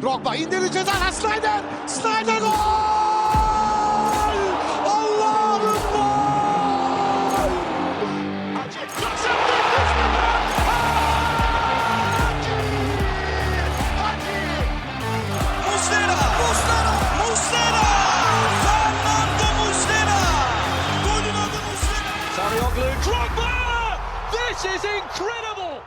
Drogba indirdi ceza. Snyder. Snyder gol! Allah'ım gol! Muslera! Fernando Muslera! Golün adı Muslera! Sarıyoglu. Drogba! This is incredible!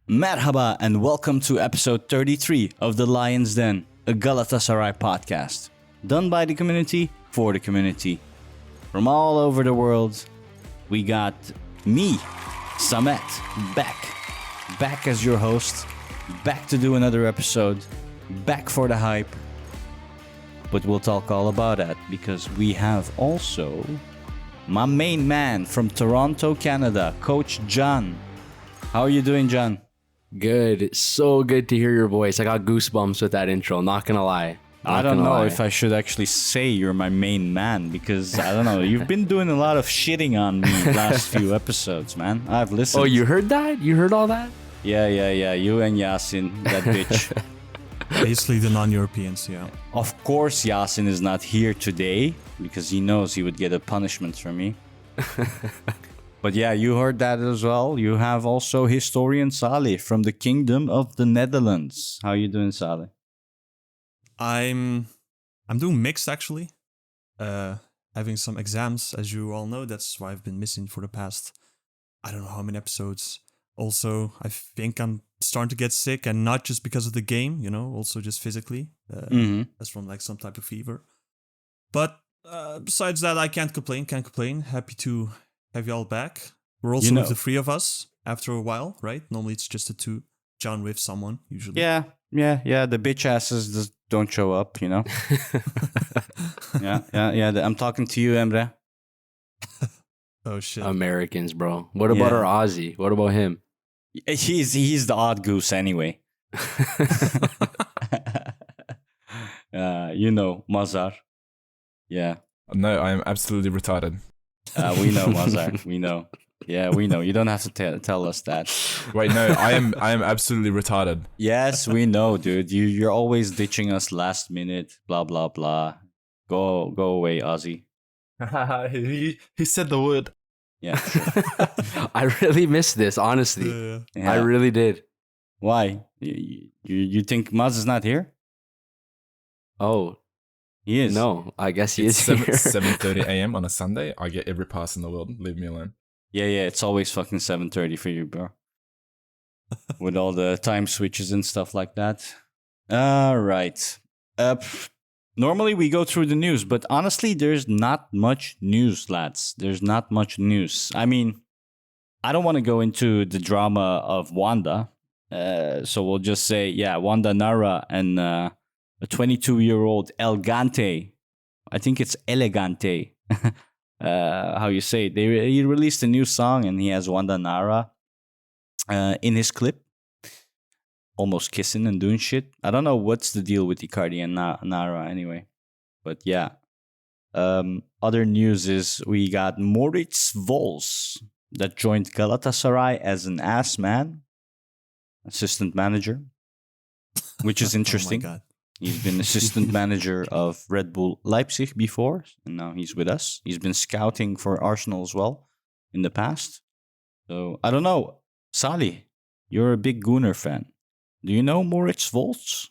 Merhaba and welcome to episode 33 of The Lion's Den, a Galatasaray podcast. Done by the community, for the community. From all over the world, we got me, Samet, back as your host, back to do another episode, back for the hype. But we'll talk all about that because we have also my main man from Toronto, Canada, Coach John. How are you doing, John? Good. So good to hear your voice. I got goosebumps with that intro, not gonna lie. I don't know if I should actually say you're my main man because, I don't know, you've been doing a lot of shitting on me last few episodes, man. I've listened. Oh, you heard that? You heard all that? Yeah. You and Yasin, that bitch. Basically the non-Europeans, yeah. Of course, Yasin is not here today because he knows he would get a punishment from me. But yeah, you heard that as well. You have also Historian Salih from the Kingdom of the Netherlands. How you doing, Salih? I'm doing mixed actually. Having some exams, as you all know. That's why I've been missing for the past, I don't know how many episodes. Also, I think I'm starting to get sick, and not just because of the game, you know, also just physically. That's from like some type of fever. But besides that, I can't complain. Happy to have you all back. We're also with the three of us after a while, right? Normally it's just the two. John with someone, usually. Yeah. The bitch asses just don't show up, you know? Yeah. I'm talking to you, Emre. Oh, shit. Americans, bro. What about our Aussie? What about him? He's the odd goose anyway. Mazar. Yeah. No, I am absolutely retarded. We know, Mazar. We know. Yeah, we know. You don't have to tell us that. Wait, no, I am absolutely retarded. Yes, we know, dude. You're always ditching us last minute. Blah blah blah. Go away, Ozzy. he said the word. Yeah. Sure. I really missed this, honestly. Yeah. I really did. Why? You think Maz is not here? Oh, he is. No, I guess he It's is here. 7:30 a.m. on a Sunday. I get every pass in the world. Leave me alone. Yeah. It's always fucking 7:30 for you, bro. With all the time switches and stuff like that. All right. Normally we go through the news, but honestly, there's not much news, lads. There's not much news. I mean, I don't want to go into the drama of Wanda. So we'll just say, Wanda Nara and a 22-year-old Elegante. I think it's Elegante. How you say it. He released a new song and he has Wanda Nara in his clip. Almost kissing and doing shit. I don't know what's the deal with Icarda and Nara anyway. But yeah. Other news is we got Moritz Vols that joined Galatasaray as an ass man. Assistant manager. Which is interesting. Oh my God. He's been assistant manager of Red Bull Leipzig before. And now he's with us. He's been scouting for Arsenal as well in the past. So, I don't know. Salih, you're a big Gunnar fan. Do you know Moritz Volts?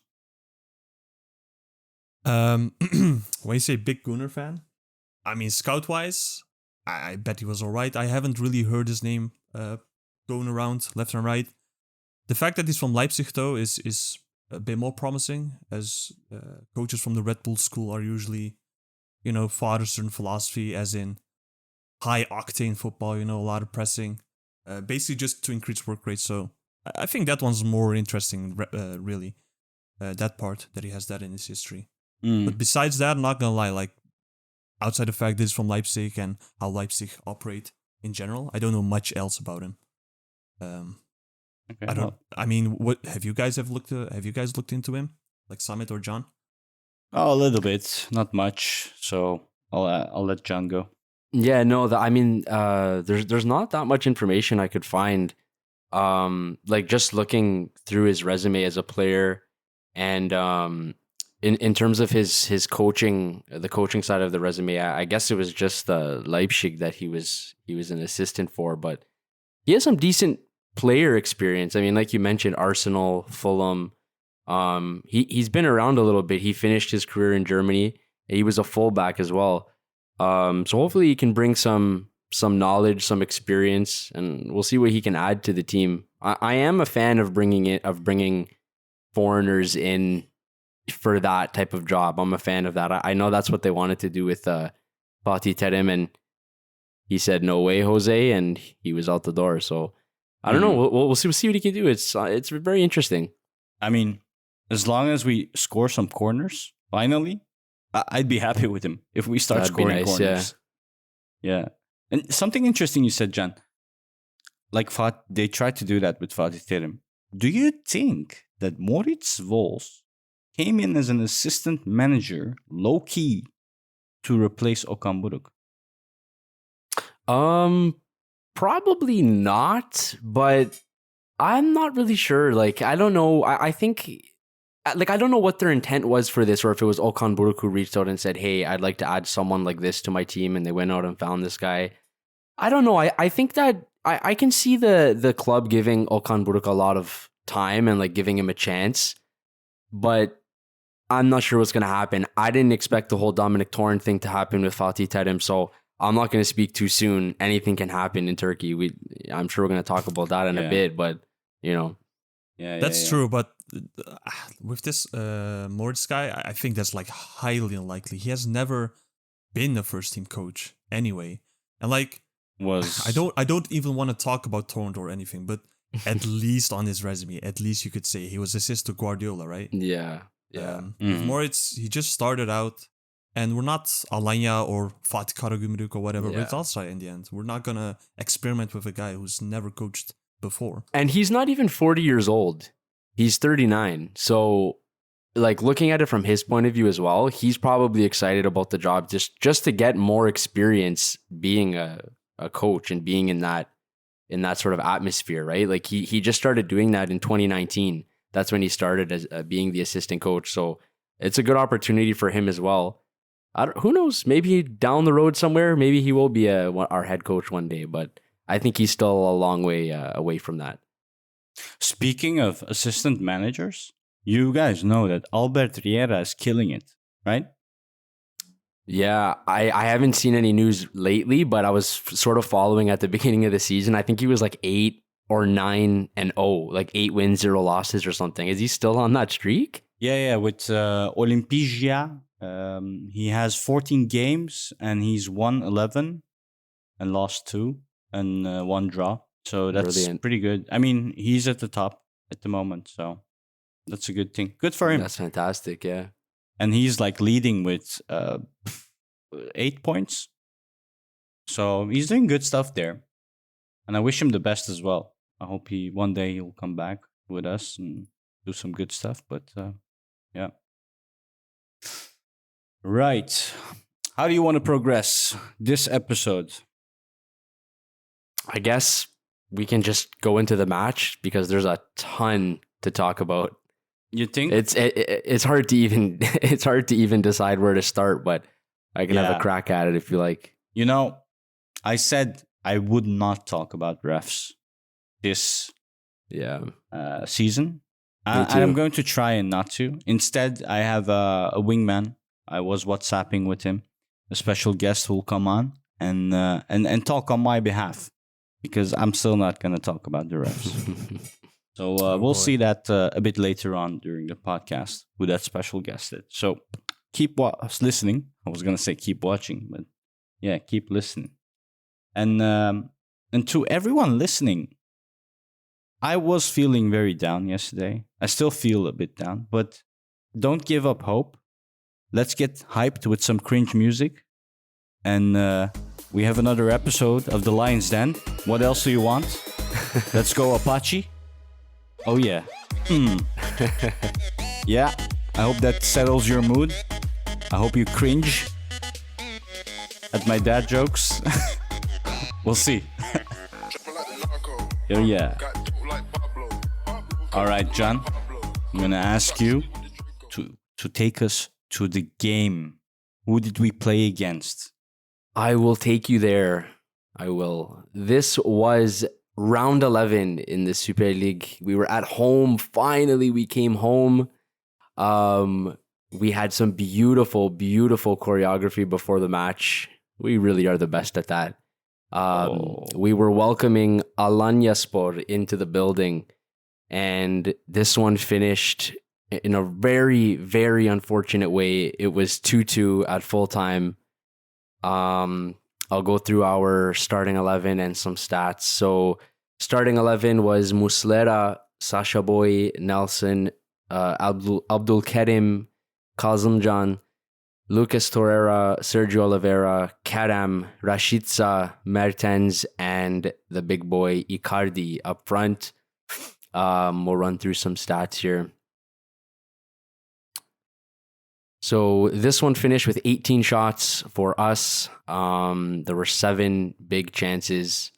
When you say big Gunnar fan, I mean, scout-wise, I bet he was all right. I haven't really heard his name going around left and right. The fact that he's from Leipzig, though, is a bit more promising, as coaches from the Red Bull school are usually, follow a certain philosophy, as in high-octane football, a lot of pressing, basically just to increase work rate. So I think that one's more interesting, really, that part, that he has that in his history. But besides that, I'm not going to lie, like, outside the fact that he's from Leipzig and how Leipzig operate in general, I don't know much else about him. Okay, I don't. I mean, what have you guys looked into him, like Samet or John? Oh, a little bit, not much. So I'll let John go. Yeah, no, there's not that much information I could find. Like just looking through his resume as a player, And in terms of his coaching, the coaching side of the resume, I guess it was just the Leipzig that he was an assistant for, but he has some decent player experience. I mean, like you mentioned, Arsenal, Fulham. He's been around a little bit. He finished his career in Germany. He was a fullback as well. So hopefully he can bring some knowledge, some experience, and we'll see what he can add to the team. I am a fan of bringing foreigners in for that type of job. I'm a fan of that. I know that's what they wanted to do with Fatih Terim, and he said no way, Jose, and he was out the door. So I don't know. We'll see what he can do. It's very interesting. I mean, as long as we score some corners, finally, I'd be happy with him if we start That'd be scoring nice, corners. Yeah. And something interesting you said, Jan. Like they tried to do that with Fatih Terim. Do you think that Moritz Wolf came in as an assistant manager, low key, to replace Okan Buruk? Probably not, but I'm not really sure. Like, I don't know. I think, like, I don't know what their intent was for this, or if it was Okan Buruk who reached out and said, hey, I'd like to add someone like this to my team, and they went out and found this guy. I don't know. I think that I can see the club giving Okan Buruk a lot of time and like giving him a chance, but I'm not sure what's going to happen. I didn't expect the whole Dominic Torrent thing to happen with Fatih Terim, so I'm not going to speak too soon. Anything can happen in Turkey. I'm sure we're going to talk about that in a bit, but you know. Yeah, That's true, but with this Moritz guy, I think that's like highly unlikely. He has never been a first team coach anyway, and like I don't even want to talk about Torrent or anything, but at least on his resume, at least you could say he was assist to Guardiola, right? Yeah. With Moritz, he just started out, and we're not Alanya or Fatih Karagumruk or whatever with Galatasaray in the end. We're not gonna experiment with a guy who's never coached before. And he's not even 40 years old. He's 39. So, like, looking at it from his point of view as well, he's probably excited about the job just to get more experience being a coach and being in that sort of atmosphere, right? Like, he just started doing that in 2019. That's when he started as being the assistant coach. So it's a good opportunity for him as well. Who knows? Maybe down the road somewhere, maybe he will be our head coach one day. But I think he's still a long way away from that. Speaking of assistant managers, you guys know that Albert Riera is killing it, right? Yeah, I haven't seen any news lately, but I was sort of following at the beginning of the season. I think he was like 8 or 9-0, like 8 wins, 0 losses or something. Is he still on that streak? Yeah, with Olimpija. He has 14 games and he's won 11 and lost 2 and 1 draw. So that's Brilliant. Pretty good. I mean, he's at the top at the moment, so that's a good thing. Good for him. That's fantastic, yeah. And he's like leading with 8 points. So he's doing good stuff there. And I wish him the best as well. I hope one day he'll come back with us and do some good stuff. But yeah. Right. How do you want to progress this episode? I guess we can just go into the match because there's a ton to talk about. You think? It's hard to even decide where to start, but I can have a crack at it if you like. You know, I said I would not talk about refs this season. And I'm going to try and not to. Instead, I have a wingman. I was WhatsApping with him, a special guest who will come on and talk on my behalf, because I'm still not going to talk about the refs. So we'll see that a bit later on during the podcast who that special guest is. So keep listening. I was going to say keep watching, but yeah, keep listening. And to everyone listening, I was feeling very down yesterday. I still feel a bit down, but don't give up hope. Let's get hyped with some cringe music. And we have another episode of The Lion's Den. What else do you want? Let's go Apache. Oh yeah. Yeah, I hope that settles your mood. I hope you cringe at my dad jokes. We'll see. Oh yeah. All right, John. I'm gonna ask you to take us to the game. Who did we play against? I will take you there. I will. This was round 11 in the Super League. We were at home. Finally, we came home. We had some beautiful, beautiful choreography before the match. We really are the best at that. We were welcoming Alanyaspor into the building, and this one finished in a very, very unfortunate way. It was 2-2 at full time. I'll go through our starting 11 and some stats. So starting 11 was Muslera, Sasha Boy, Nelson, Abdul Kerim, Kazımcan, Lucas Torreira, Sergio Oliveira, Karam, Rashica, Mertens, and the big boy Icardi up front. We'll run through some stats here. So this one finished with 18 shots for us. There were 7 big chances.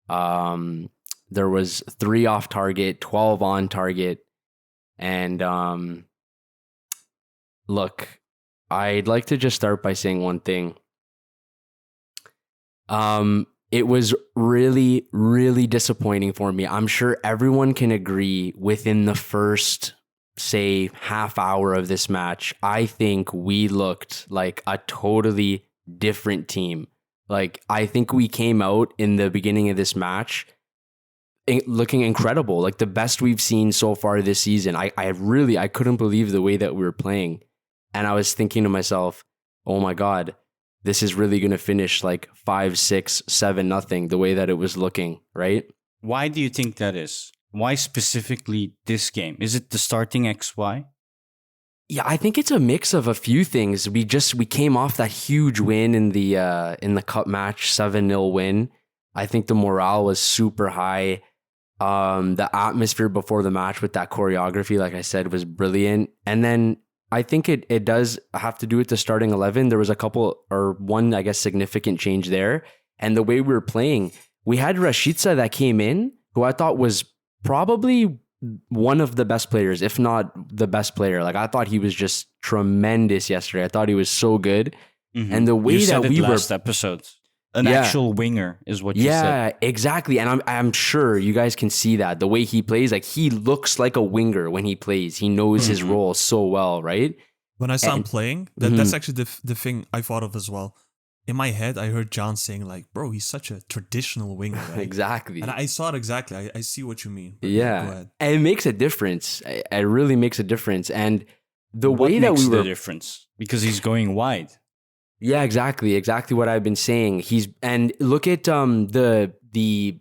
There was 3 off target, 12 on target. And look, I'd like to just start by saying one thing. It was really, really disappointing for me. I'm sure everyone can agree within the first, say, half hour of this match, I think we looked like a totally different team. Like, I think we came out in the beginning of this match looking incredible, like the best we've seen so far this season. I couldn't believe the way that we were playing. And I was thinking to myself, oh my God, this is really going to finish like 5, 6, 7-0 the way that it was looking, right? Why do you think that is? Why specifically this game? Is it the starting XY? Yeah, I think it's a mix of a few things. We came off that huge win in the cup match, 7-0 win. I think the morale was super high. The atmosphere before the match with that choreography, like I said, was brilliant. And then I think it does have to do with the starting 11. There was one, I guess, significant change there. And the way we were playing, we had Rashica that came in, who I thought was probably one of the best players, if not the best player. Like, I thought he was just tremendous yesterday. I thought he was so good. Mm-hmm. And the way you said that we last episode. An actual winger is what you said. Yeah, exactly. And I'm sure you guys can see that. The way he plays, like, he looks like a winger when he plays. He knows his role so well, right? When I saw him playing, that's actually the thing I thought of as well. In my head, I heard John saying, like, bro, he's such a traditional winger, right? Exactly. And I saw it exactly. I see what you mean. But yeah. Go ahead. And it makes a difference. It really makes a difference. And the what way that makes we were... the difference? Because he's going wide. Yeah, exactly what I've been saying. And look at the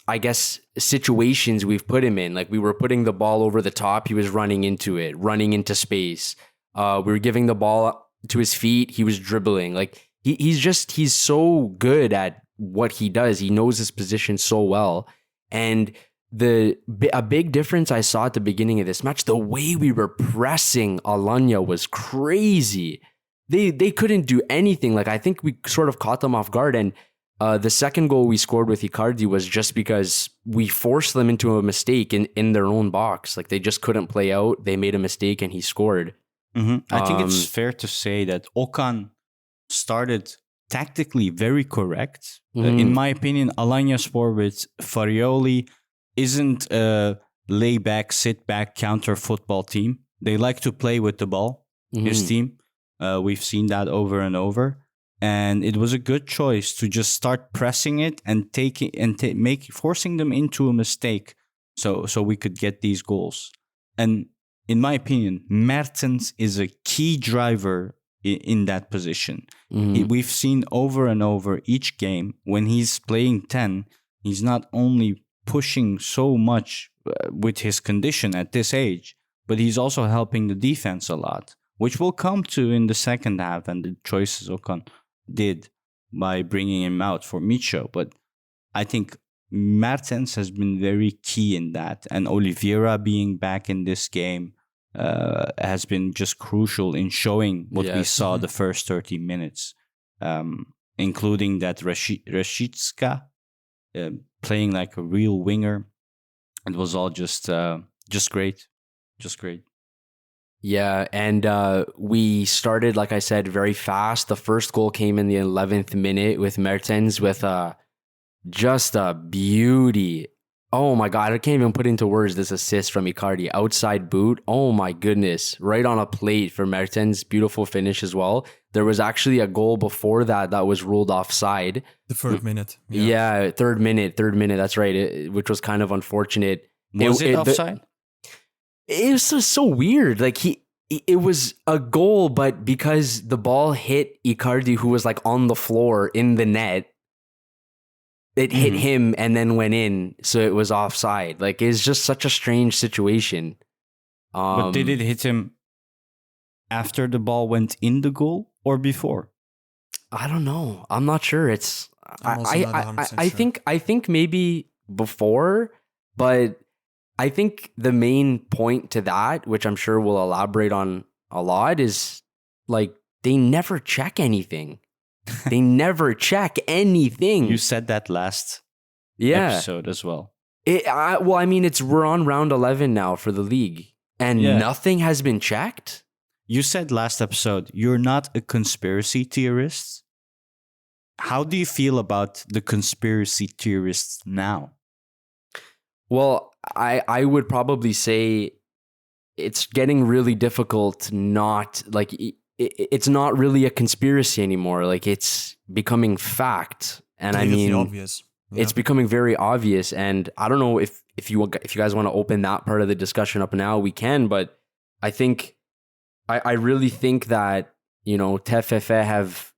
I guess situations we've put him in. Like, we were putting the ball over the top, he was running into it, running into space. We were giving the ball to his feet, he was dribbling. Like, he's so good at what he does. He knows his position so well. And a big difference I saw at the beginning of this match, the way we were pressing Alanya was crazy. They couldn't do anything. Like, I think we sort of caught them off guard. And the second goal we scored with Icardi was just because we forced them into a mistake in their own box. Like, they just couldn't play out. They made a mistake and he scored. Mm-hmm. I think it's fair to say that Okan started tactically very correct. In my opinion, Alanyaspor with Farioli isn't a lay-back, sit-back counter football team. They like to play with the ball, his team. We've seen that over and over, and it was a good choice to just start pressing it and forcing them into a mistake, so we could get these goals. And in my opinion, Mertens is a key driver in that position. We've seen over and over each game when he's playing 10, he's not only pushing so much with his condition at this age, but he's also helping the defense a lot, which we'll come to in the second half and the choices Okan did by bringing him out for Micho. But I think Mertens has been very key in that. And Oliveira being back in this game has been just crucial in showing what we saw the first 30 minutes, including that Rashica playing like a real winger. It was all just great. Just great. Yeah, and we started, like I said, very fast. The first goal came in the 11th minute with Mertens with just a beauty. Oh my God, I can't even put into words this assist from Icardi. Outside boot. Oh my goodness. Right on a plate for Mertens. Beautiful finish as well. There was actually a goal before that was ruled offside. The third minute. Yeah, third minute. That's right. Which was kind of unfortunate. Was it offside? It was so weird. Like it was a goal, but because the ball hit Icardi, who was like on the floor in the net, it hit him and then went in, so it was offside. Like, it's just such a strange situation. But did it hit him after the ball went in the goal or before? I don't know. I'm not sure. It's I'm also not 100% sure. I think maybe before, but I think the main point to that, which I'm sure we'll elaborate on a lot, is like they never check anything. They never check anything. You said that last episode as well. Well, I mean, we're on round 11 now for the league, and nothing has been checked. You said last episode you're not a conspiracy theorist. How do you feel about the conspiracy theorists now? Well, I would probably say it's getting really difficult. Not like it's not really a conspiracy anymore. Like, it's becoming fact, and I mean, obvious. Yeah. It's becoming very obvious. And I don't know if you guys want to open that part of the discussion up now, we can. But I think I really think that, you know, TFF have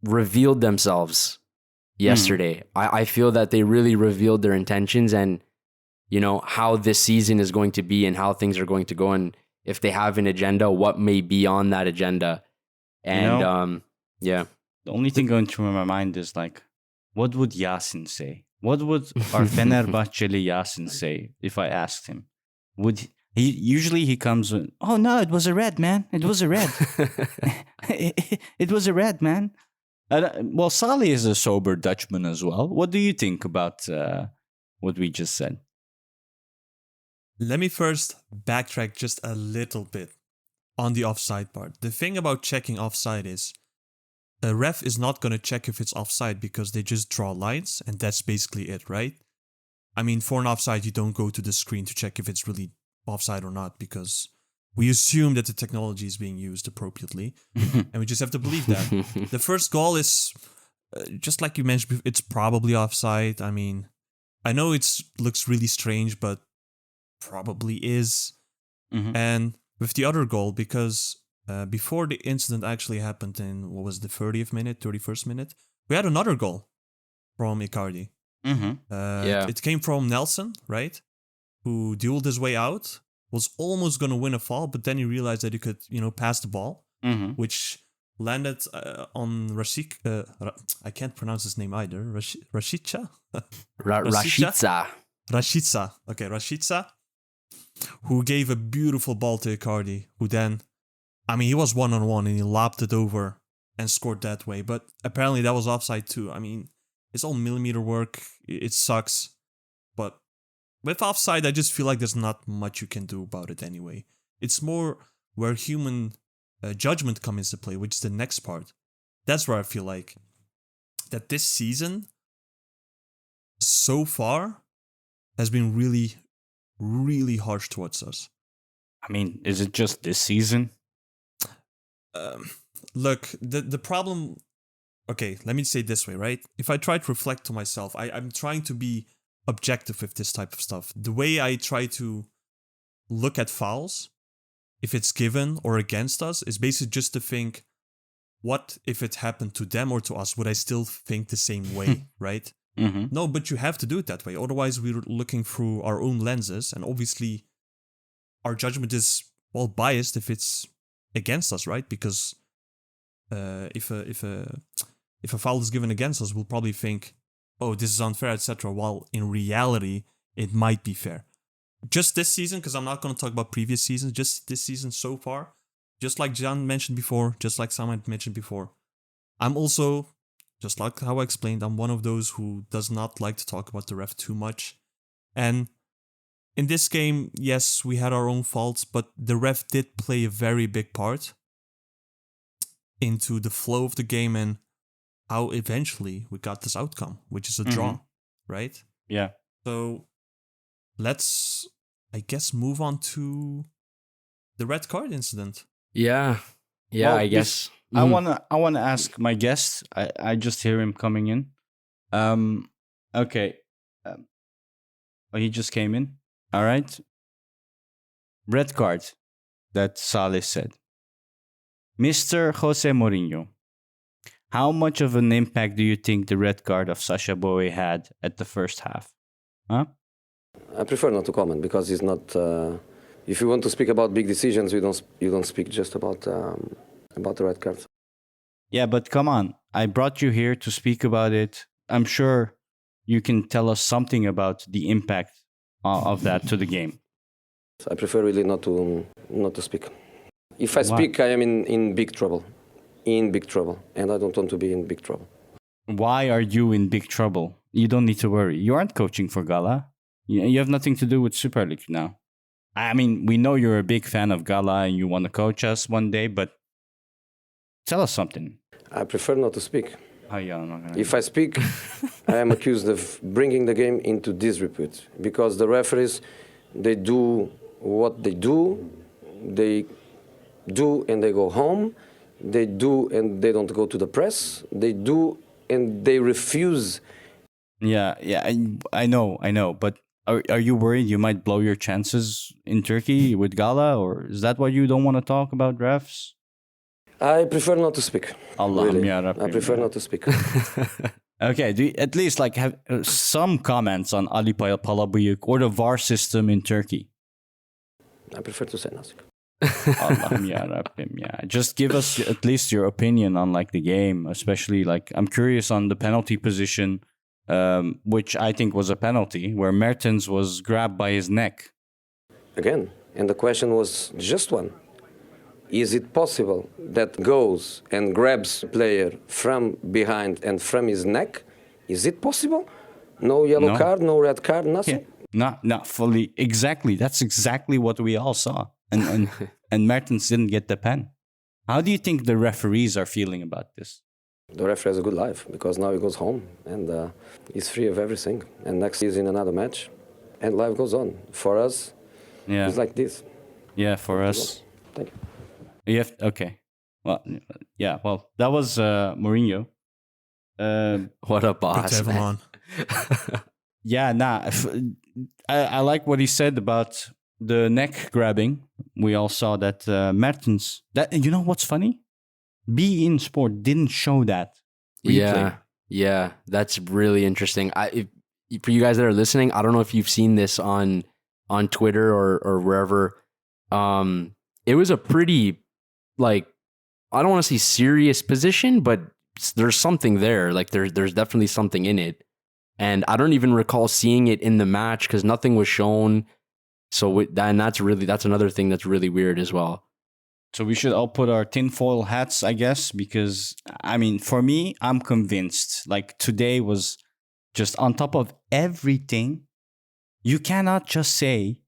revealed themselves yesterday. I feel that they really revealed their intentions and, you know, how this season is going to be and how things are going to go, and if they have an agenda, what may be on that agenda. And yeah. The only thing going through my mind is like, what would Yasin say? What would our Fenerbahçeli Yasin say if I asked him? Would he usually comes with, oh no, it was a red, man. It was a red. It was a red, man. Well, Salih is a sober Dutchman as well. What do you think about what we just said? Let me first backtrack just a little bit on the offside part. The thing about checking offside is a ref is not going to check if it's offside because they just draw lines and that's basically it, right? I mean, for an offside, you don't go to the screen to check if it's really offside or not because we assume that the technology is being used appropriately and we just have to believe that. The first goal is, just like you mentioned, it's probably offside. I mean, I know it looks really strange, but probably is. And with the other goal, because before the incident actually happened in, what was the 30th minute, 31st minute, we had another goal from Icardi. It came from Nelson, right? Who dueled his way out, was almost going to win a foul, but then he realized that he could, you know, pass the ball, which landed on Rashik. I can't pronounce his name either. Rashica? Rashica. Okay, Rashica. Who gave a beautiful ball to Icardi, who then, I mean, he was one-on-one and he lobbed it over and scored that way. But apparently that was offside too. I mean, it's all millimeter work. It sucks. But with offside, I just feel like there's not much you can do about it anyway. It's more where human judgment comes into play, which is the next part. That's where I feel like that this season, so far, has been really, really harsh towards us. I mean, is it just this season? Look, the problem... Okay, let me say it this way, right? If I try to reflect to myself, I'm trying to be objective with this type of stuff. The way I try to look at fouls, if it's given or against us, is basically just to think, what if it happened to them or to us? Would I still think the same way, right? No, but you have to do it that way. Otherwise, we're looking through our own lenses, and obviously, our judgment is, well, biased if it's against us, right? Because if a foul is given against us, we'll probably think, oh, this is unfair, etc. While in reality, it might be fair. Just this season, because I'm not going to talk about previous seasons, just this season so far, just like Jan mentioned before, just like Samet mentioned before, I'm also, just like how I explained, I'm one of those who does not like to talk about the ref too much. And in this game, yes, we had our own faults, but the ref did play a very big part into the flow of the game and how eventually we got this outcome, which is a draw, right? Yeah. So let's, I guess, move on to the red card incident. Yeah. Yeah, Well, I guess. I wanna ask my guest. I just hear him coming in. Okay. Oh, he just came in. All right. Red card that Salih said. Mr. José Mourinho, how much of an impact do you think the red card of Sacha Boey had at the first half? Huh? I prefer not to comment because it's not. If you want to speak about big decisions, you don't speak just about the red cards. Yeah, but come on. I brought you here to speak about it. I'm sure you can tell us something about the impact of that to the game. I prefer really not to speak. If I speak, I am in big trouble. In big trouble. And I don't want to be in big trouble. Why are you in big trouble? You don't need to worry. You aren't coaching for Gala. You have nothing to do with Super League now. I mean, we know you're a big fan of Gala and you want to coach us one day, but tell us something. I prefer not to speak. Oh, yeah, I'm not gonna... If I speak, I am accused of bringing the game into disrepute because the referees, they do what they do. They do and they go home. They do and they don't go to the press. They do and they refuse. Yeah, I know. But are you worried you might blow your chances in Turkey with Gala? Or is that why you don't want to talk about refs? I prefer not to speak. Allah'ım really. yarabbim. I prefer not to speak. Okay, do you at least like have some comments on Ali Palabiyik or the VAR system in Turkey? I prefer to say nothing. Allah'ım yarabbim, yeah. Just give us at least your opinion on like the game, especially like I'm curious on the penalty position, which I think was a penalty, where Mertens was grabbed by his neck. Again, and the question was just one. Is it possible that goes and grabs a player from behind and from his neck? Is it possible? No yellow card, no red card, nothing? Yeah. Not fully. Exactly. That's exactly what we all saw. And Mertens didn't get the pen. How do you think the referees are feeling about this? The referee has a good life because now he goes home and he's free of everything. And next he's in another match and life goes on. For us, it's like this. Yeah, for us. Thank you. Okay. Well, yeah. Well, that was Mourinho. What a boss. Good to have him on. Yeah, I like what he said about the neck grabbing. We all saw that Mertens. That, you know what's funny? beIN Sport didn't show that replay. Yeah, that's really interesting. For you guys that are listening, I don't know if you've seen this on Twitter or wherever. It was a pretty, like, I don't want to say serious position, but there's something there. Like there's definitely something in it. And I don't even recall seeing it in the match because nothing was shown. So that's another thing that's really weird as well. So we should all put our tinfoil hats, I guess, because, I mean, for me, I'm convinced. Like, today was just on top of everything. You cannot just say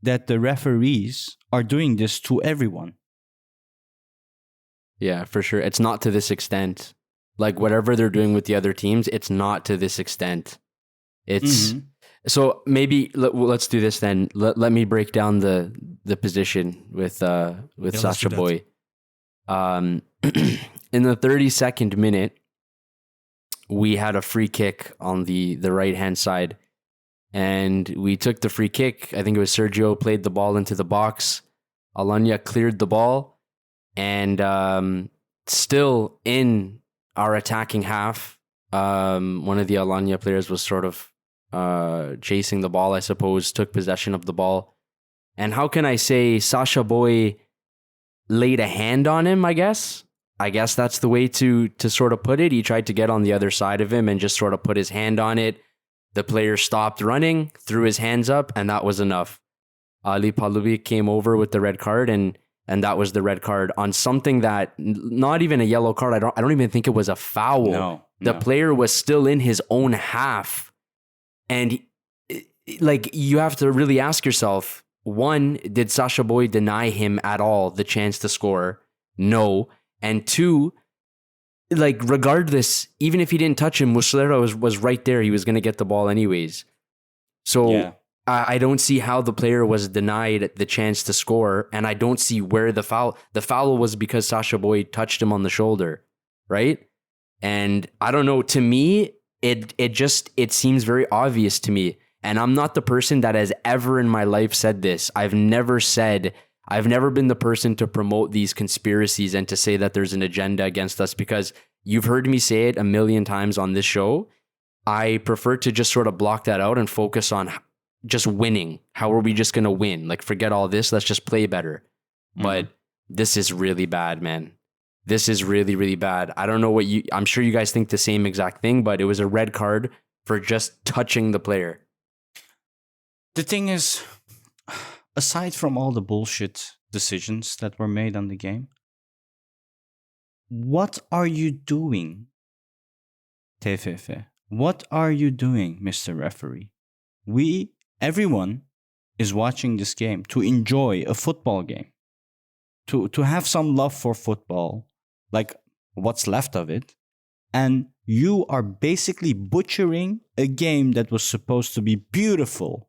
that the referees are doing this to everyone. Yeah, for sure. It's not to this extent. Like, whatever they're doing with the other teams, it's not to this extent. It's... So maybe let's do this then. Let me break down the position with Sacha Boey. In the 32nd minute, we had a free kick on the right hand side, and we took the free kick. I think it was Sergio played the ball into the box. Alanya cleared the ball, and still in our attacking half, one of the Alanya players was sort of chasing the ball, I suppose, took possession of the ball. And how can I say Sacha Boey laid a hand on him, I guess? I guess that's the way to sort of put it. He tried to get on the other side of him and just sort of put his hand on it. The player stopped running, threw his hands up, and that was enough. Ali Palabiyik came over with the red card, and that was the red card on something that, not even a yellow card. I don't even think it was a foul. No. The player was still in his own half. And like, you have to really ask yourself, one, did Sasha Boy deny him at all the chance to score? No. And two, like, regardless, even if he didn't touch him, Muslera was right there. He was going to get the ball anyways. So Yeah. I don't see how the player was denied the chance to score, and I don't see where the foul was because Sasha Boy touched him on the shoulder, right? And I don't know, to me, it seems very obvious to me. And I'm not the person that has ever in my life said this. I've never been the person to promote these conspiracies and to say that there's an agenda against us, because you've heard me say it a million times on this show. I prefer to just sort of block that out and focus on just winning. How are we just going to win? Like, forget all this. Let's just play better. But this is really bad, man. This is really, really bad. I don't know I'm sure you guys think the same exact thing, but it was a red card for just touching the player. The thing is, aside from all the bullshit decisions that were made on the game, what are you doing, TFF? What are you doing, Mr. Referee? Everyone is watching this game to enjoy a football game, to have some love for football, like what's left of it, and you are basically butchering a game that was supposed to be beautiful,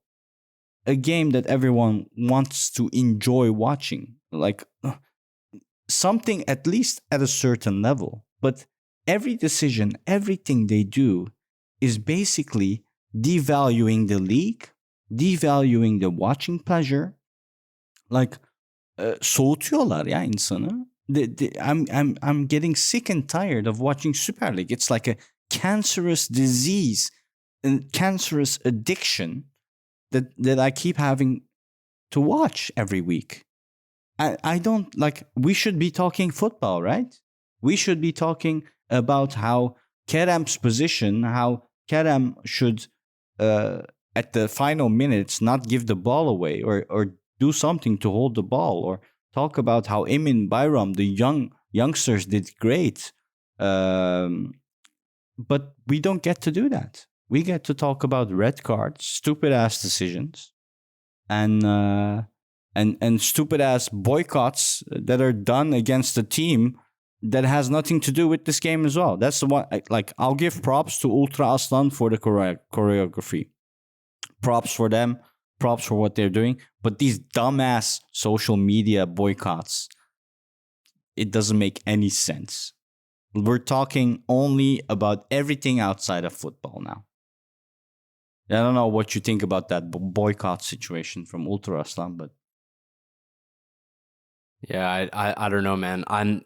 a game that everyone wants to enjoy watching, like something at least at a certain level. But every decision, everything they do is basically devaluing the league, devaluing the watching pleasure. Like soğutuyorlar ya insanı. I'm getting sick and tired of watching Super League. It's like a cancerous disease and cancerous addiction that I keep having to watch every week. I don't like. We should be talking football, right? We should be talking about how Kerem's position, how Kerem should at the final minutes not give the ball away or do something to hold the ball, or talk about how Emin Bayram, the youngsters, did great. But we don't get to do that. We get to talk about red cards, stupid ass decisions, and stupid ass boycotts that are done against a team that has nothing to do with this game as well. That's the one. Like, I'll give props to Ultra Aslan for the choreography. Props for them. Props for what they're doing. But these dumbass social media boycotts, it doesn't make any sense. We're talking only about everything outside of football now. I don't know what you think about that boycott situation from Ultra Aslan, but yeah, I don't know, man.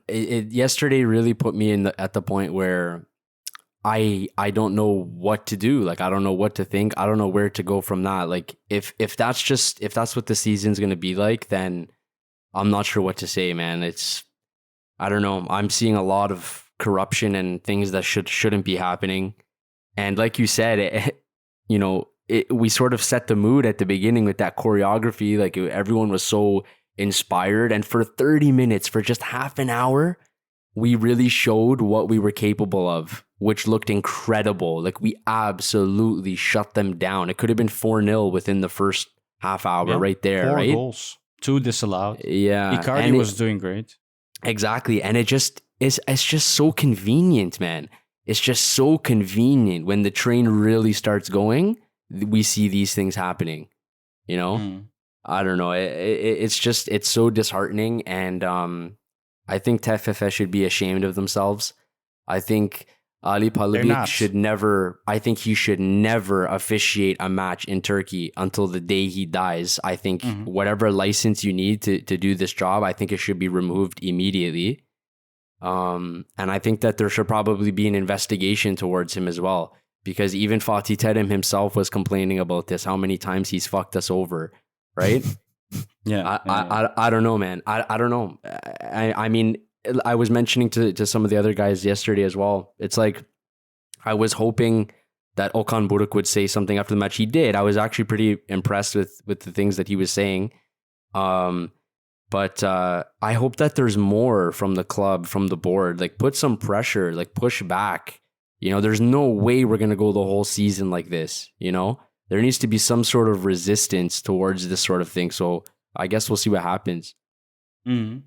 Yesterday really put me at the point where I don't know what to do. Like, I don't know what to think. I don't know where to go from that. Like, if that's what the season's gonna be like, then I'm not sure what to say, man. I don't know. I'm seeing a lot of corruption and things that shouldn't be happening. And like you said, we sort of set the mood at the beginning with that choreography. Like, everyone was so inspired, and for 30 minutes, for just half an hour, we really showed what we were capable of, which looked incredible. Like, we absolutely shut them down. It could have been 4-0 within the first half hour, right there, 4 right? goals, 2 disallowed. Yeah, Icarda was doing great. Exactly, and it's just so convenient, man. It's just so convenient when the train really starts going. We see these things happening, I don't know. It's so disheartening, and I think TFF should be ashamed of themselves. I think Ali Palabiyik should never officiate a match in Turkey until the day he dies. I think whatever license you need to do this job, I think it should be removed immediately. And I think that there should probably be an investigation towards him as well, because even Fatih Terim himself was complaining about this, how many times he's fucked us over, right? I don't know, man. I don't know. I mean, I was mentioning to some of the other guys yesterday as well. It's like, I was hoping that Okan Buruk would say something after the match. He did. I was actually pretty impressed with the things that he was saying. But I hope that there's more from the club, from the board. Like, put some pressure, like push back. There's no way we're going to go the whole season like this, there needs to be some sort of resistance towards this sort of thing. So I guess we'll see what happens. Mhm.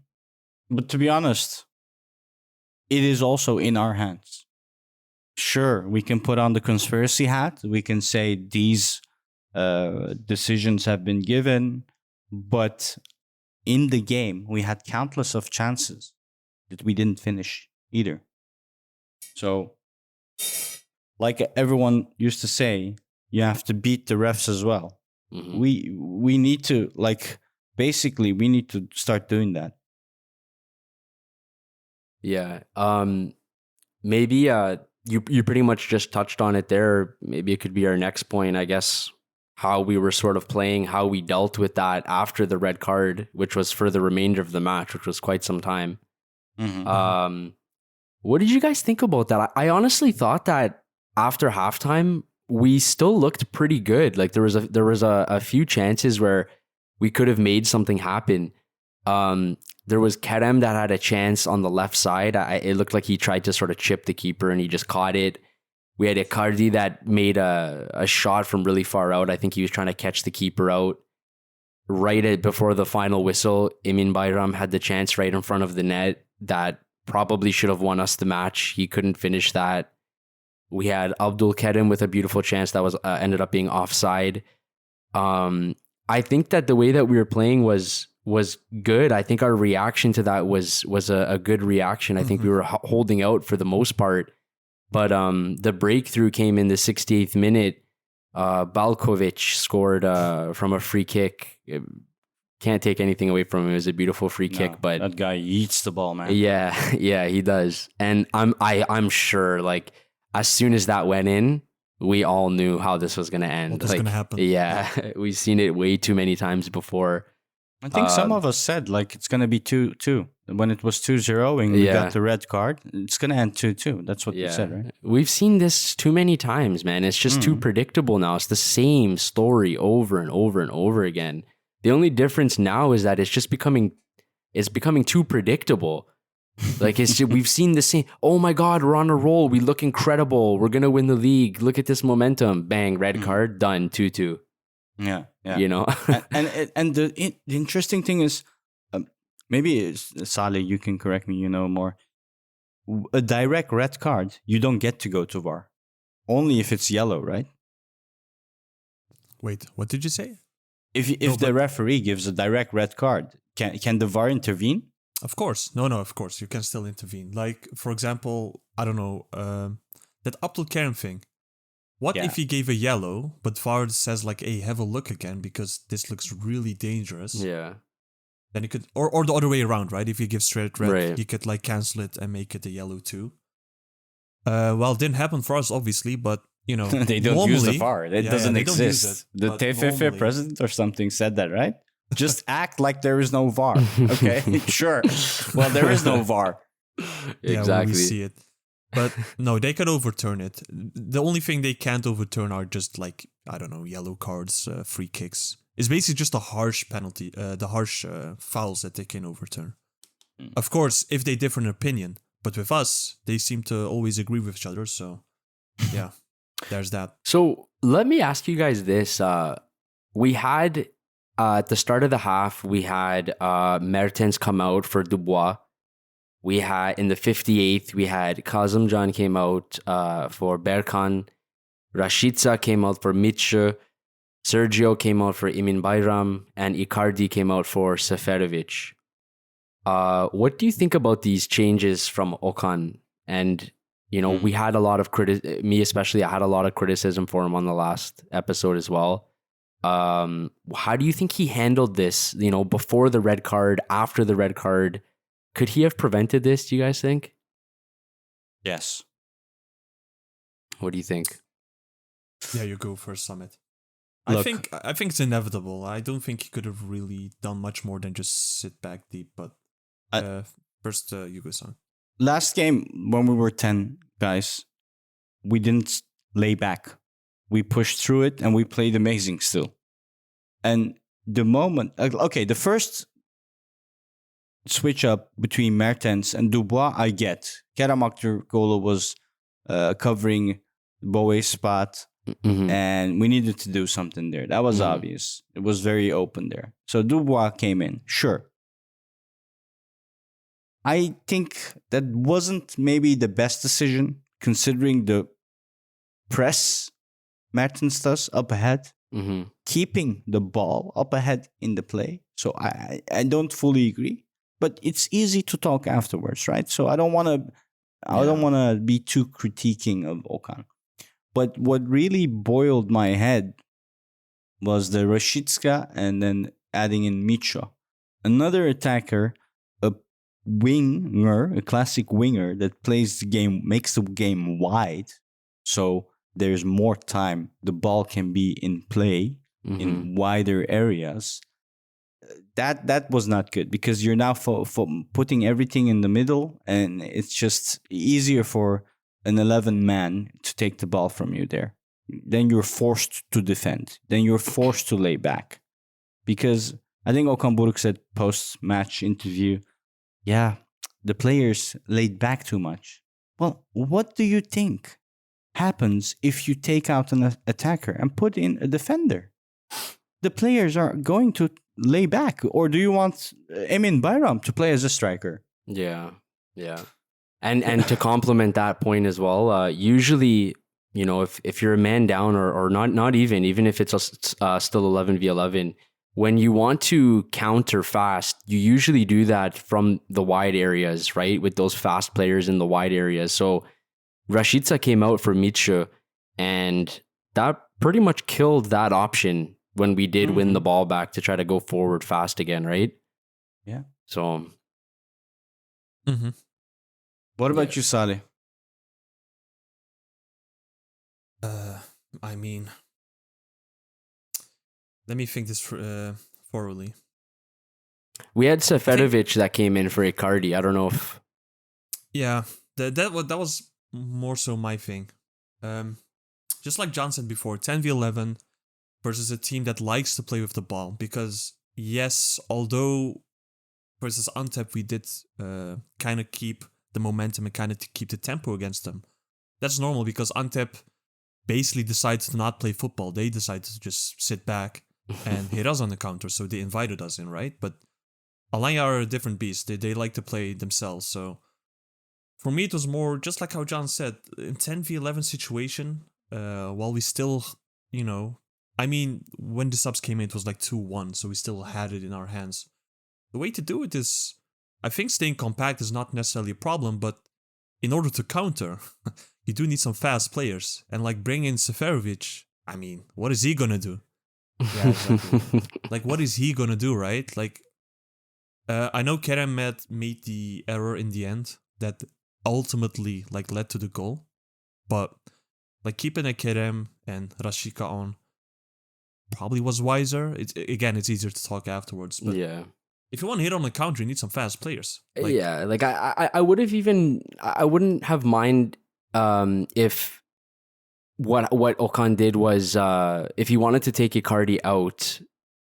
But to be honest, it is also in our hands. Sure, we can put on the conspiracy hat. We can say these decisions have been given, but in the game, we had countless of chances that we didn't finish either. So, like everyone used to say, you have to beat the refs as well. Mhm. We need to, like, basically we need to start doing that. Yeah. Maybe you pretty much just touched on it there. Maybe it could be our next point, I guess, how we were sort of playing, how we dealt with that after the red card, which was for the remainder of the match, which was quite some time. What did you guys think about that? I honestly thought that after halftime, we still looked pretty good. Like there was a few chances where we could have made something happen. There was Kerem that had a chance on the left side. It looked like he tried to sort of chip the keeper and he just caught it. We had Icardi that made a shot from really far out. I think he was trying to catch the keeper out. Before the final whistle, Emin Bayram had the chance right in front of the net that probably should have won us the match. He couldn't finish that. We had Abdul Kerim with a beautiful chance that was ended up being offside. I think that the way that we were playing was good. I think our reaction to that was a good reaction. I think we were holding out for the most part. But the breakthrough came in the 68th minute. Balkovic scored from a free kick. Can't take anything away from him. It was a beautiful free kick, but that guy eats the ball, man. Yeah, he does. And I'm sure, like, as soon as that went in, we all knew how this was going to end. What was going to happen? Yeah, we've seen it way too many times before. I think some of us said, like, it's going to be 2-2. When it was 2-0 and we got the red card, it's going to end 2-2. That's what you said, right? We've seen this too many times, man. It's just too predictable now. It's the same story over and over and over again. The only difference now is that it's becoming too predictable. Like we've seen the same. Oh my God, we're on a roll. We look incredible. We're gonna win the league. Look at this momentum. Bang, red card, done. 2-2. Yeah. You know. and the interesting thing is, maybe Salih, you can correct me. You know more. A direct red card, you don't get to go to VAR. Only if it's yellow, right? Wait, what did you say? If the referee gives a direct red card, can the VAR intervene? Of course. No, of course. You can still intervene. Like, for example, I don't know, that Abdul Karim thing. What if he gave a yellow, but VAR says, like, hey, have a look again because this looks really dangerous. Yeah. Then you could, or the other way around, right? If you give straight red, Right. you could, like, cancel it and make it a yellow too. Well, it didn't happen for us, obviously, but, you know. They don't use the VAR. It doesn't they don't use exist. it, The but TFF normally- president or something said that, right? Just act like there is no VAR. Okay, sure. Well, there is no VAR. Yeah, Exactly. when we see it. But no, they could overturn it. The only thing they can't overturn are just, like, I don't know, yellow cards, free kicks. It's basically just a harsh penalty, the harsh fouls that they can overturn. Of course, if they differ in opinion. But with us, they seem to always agree with each other. So, yeah, there's that. So let me ask you guys this. We had, at the start of the half, we had Mertens come out for Dubois. We had, in the 58th, we had Kazımcan came out for Berkan. Rashica came out for Mitchell. Sergio came out for Emin Bayram. And Icardi came out for Seferovic. What do you think about these changes from Okan? And, you know, we had a lot of me especially, I had a lot of criticism for him on the last episode as well. How do you think he handled this, you know, before the red card, after the red card? Could he have prevented this, do you guys think? Yes. What do you think? Yeah, you go first, Samet. Look. I think it's inevitable. I don't think he could have really done much more than just sit back deep. But first, you go, Samet. Last game, when we were 10 guys, we didn't lay back. We pushed through it and we played amazing still. And the moment, okay, the first switch up between Mertens and Dubois, I get. Kerem Aktürkoğlu was covering Bowe's spot. Mhm. and we needed to do something there. That was obvious. It was very open there. So Dubois came in. Sure. I think that wasn't maybe the best decision considering the press Mertens does up ahead, Mhm. keeping the ball up ahead in the play. So I don't fully agree, but it's easy to talk afterwards, right? So I don't want to be too critiquing of Okan. But what really boiled my head was the Rashidska and then adding in Micho, another attacker, a winger, a classic winger that plays the game, makes the game wide. So there's more time. The ball can be in play in wider areas. That was not good because you're now putting everything in the middle, and it's just easier for an 11 man to take the ball from you there. Then you're forced to defend. Then you're forced to lay back. Because I think Okan Buruk said post-match interview, yeah, the players laid back too much. Well, what do you think happens if you take out an attacker and put in a defender? The players are going to lay back. Or do you want Emin Bayram to play as a striker? Yeah. And to complement that point as well, usually, you know, if you're a man down or not even if it's still 11v11, when you want to counter fast, you usually do that from the wide areas, right? With those fast players in the wide areas. So Rashica came out for Micho, and that pretty much killed that option when we did win the ball back to try to go forward fast again, right? Yeah. So. What about you, Salih? I mean, let me think this thoroughly. We had Seferovic that came in for Icardi. I don't know if... Yeah, that was more so my thing. Just like John said before, 10v11 versus a team that likes to play with the ball. Because, yes, although versus Antep we did kind of keep the momentum and kind of keep the tempo against them. That's normal because Antep basically decided to not play football. They decided to just sit back and hit us on the counter, so they invited us in, right? But Alanya are a different beast. They like to play themselves, so for me it was more just like how John said, in 10v11 situation, while we still, you know, I mean, when the subs came in it was like 2-1, so we still had it in our hands. The way to do it is, I think staying compact is not necessarily a problem, but in order to counter, you do need some fast players. And like bring in Seferovic, I mean, what is he gonna do? Yeah, exactly. Like, what is he gonna do, right? Like, I know Kerem made the error in the end that ultimately like led to the goal, but like keeping a Kerem and Rashica on probably was wiser. It's easier to talk afterwards, but yeah. If you want to hit on the counter, you need some fast players. I would have I wouldn't have mind if what Okan did was if he wanted to take Icardi out,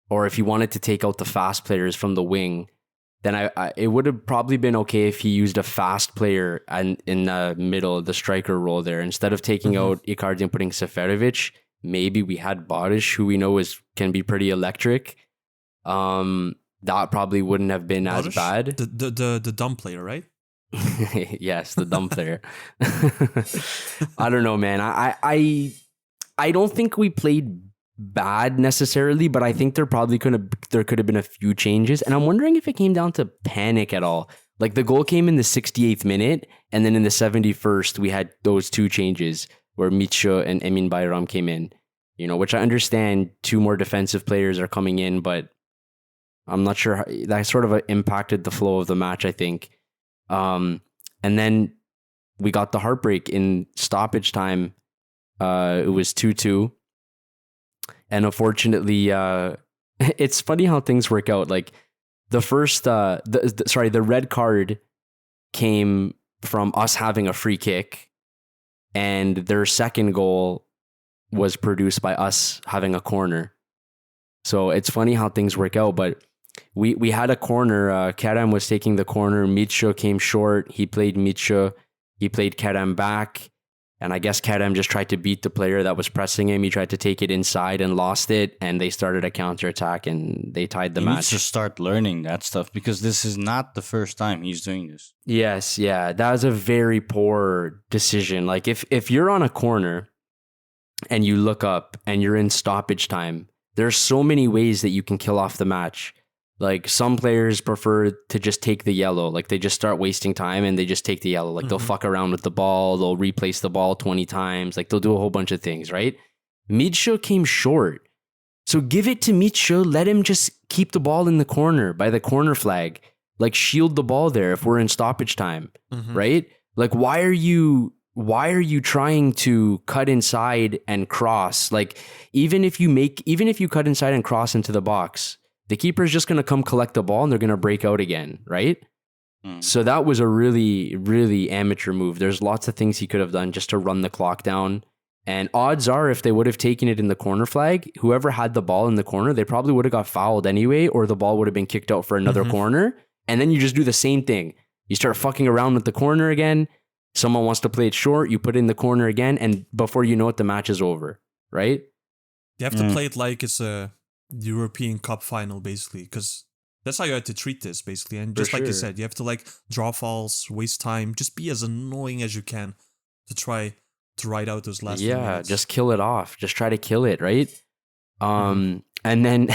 or if he wanted to take out the fast players from the wing, then it would have probably been okay if he used a fast player and in the middle, the striker role there, instead of taking out Icardi and putting Seferovic. Maybe we had Barish, who we know can be pretty electric. That probably wouldn't have been Barish, as bad. The dumb player, right? Yes, the dumb player. I don't know, man. I don't think we played bad necessarily, but I think there could have been a few changes, and I'm wondering if it came down to panic at all. Like the goal came in the 68th minute, and then in the 71st we had those two changes where Micho and Emin Bayram came in. You know, which I understand 2 more defensive players are coming in, but I'm not sure that sort of impacted the flow of the match, I think. And then we got the heartbreak in stoppage time. It was 2-2. And unfortunately, it's funny how things work out. Like the first, the red card came from us having a free kick, and their second goal was produced by us having a corner. So it's funny how things work out, but we had a corner. Kerem was taking the corner. Micho came short. He played Micho. He played Kerem back. And I guess Kerem just tried to beat the player that was pressing him. He tried to take it inside and lost it. And they started a counterattack and they tied the He match. needs to start learning that stuff because this is not the first time he's doing this. Yes, yeah. That was a very poor decision. Like if you're on a corner and you look up and you're in stoppage time, there's so many ways that you can kill off the match. Like some players prefer to just take the yellow. Like they just start wasting time and they just take the yellow. Like they'll fuck around with the ball. They'll replace the ball 20 times. Like they'll do a whole bunch of things, right? Midshaw came short. So give it to Midshaw. Let him just keep the ball in the corner by the corner flag. Like shield the ball there if we're in stoppage time, right? Like why are you trying to cut inside and cross? Like even if you cut inside and cross into the box, the keeper is just going to come collect the ball and they're going to break out again, right? So that was a really, really amateur move. There's lots of things he could have done just to run the clock down. And odds are if they would have taken it in the corner flag, whoever had the ball in the corner, they probably would have got fouled anyway, or the ball would have been kicked out for another corner. And then you just do the same thing. You start fucking around with the corner again. Someone wants to play it short, you put it in the corner again, and before you know it, the match is over, right? You have to play it like it's a European Cup final, basically, because that's how you have to treat this, basically. And just like you said, you have to like draw fouls, waste time, just be as annoying as you can to try to ride out those last few minutes. Just kill it off. Just try to kill it, right? And then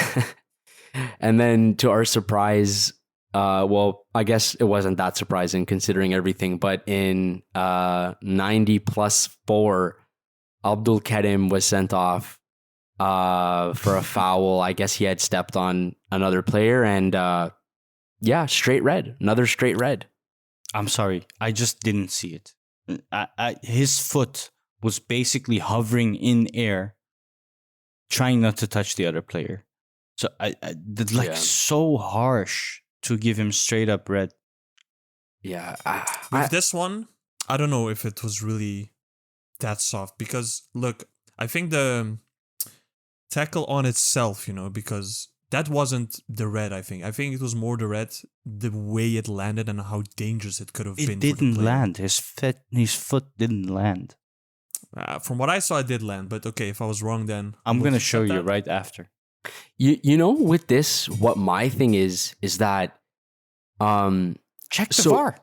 and then to our surprise, well, I guess it wasn't that surprising considering everything, but in 90+4, Abdul Karim was sent off for a foul. I guess he had stepped on another player and straight red. Another straight red. I'm sorry, I just didn't see it. His foot was basically hovering in air, trying not to touch the other player. So so harsh to give him straight up red. Yeah. With this one, I don't know if it was really that soft because look, I think the tackle on itself, because that wasn't the red, I think. I think it was more the red, the way it landed and how dangerous it could have been. It didn't land. His foot didn't land. From what I saw, it did land. But okay, if I was wrong, then I'm going to show you right after. You know, with this, what my thing is that check the VAR.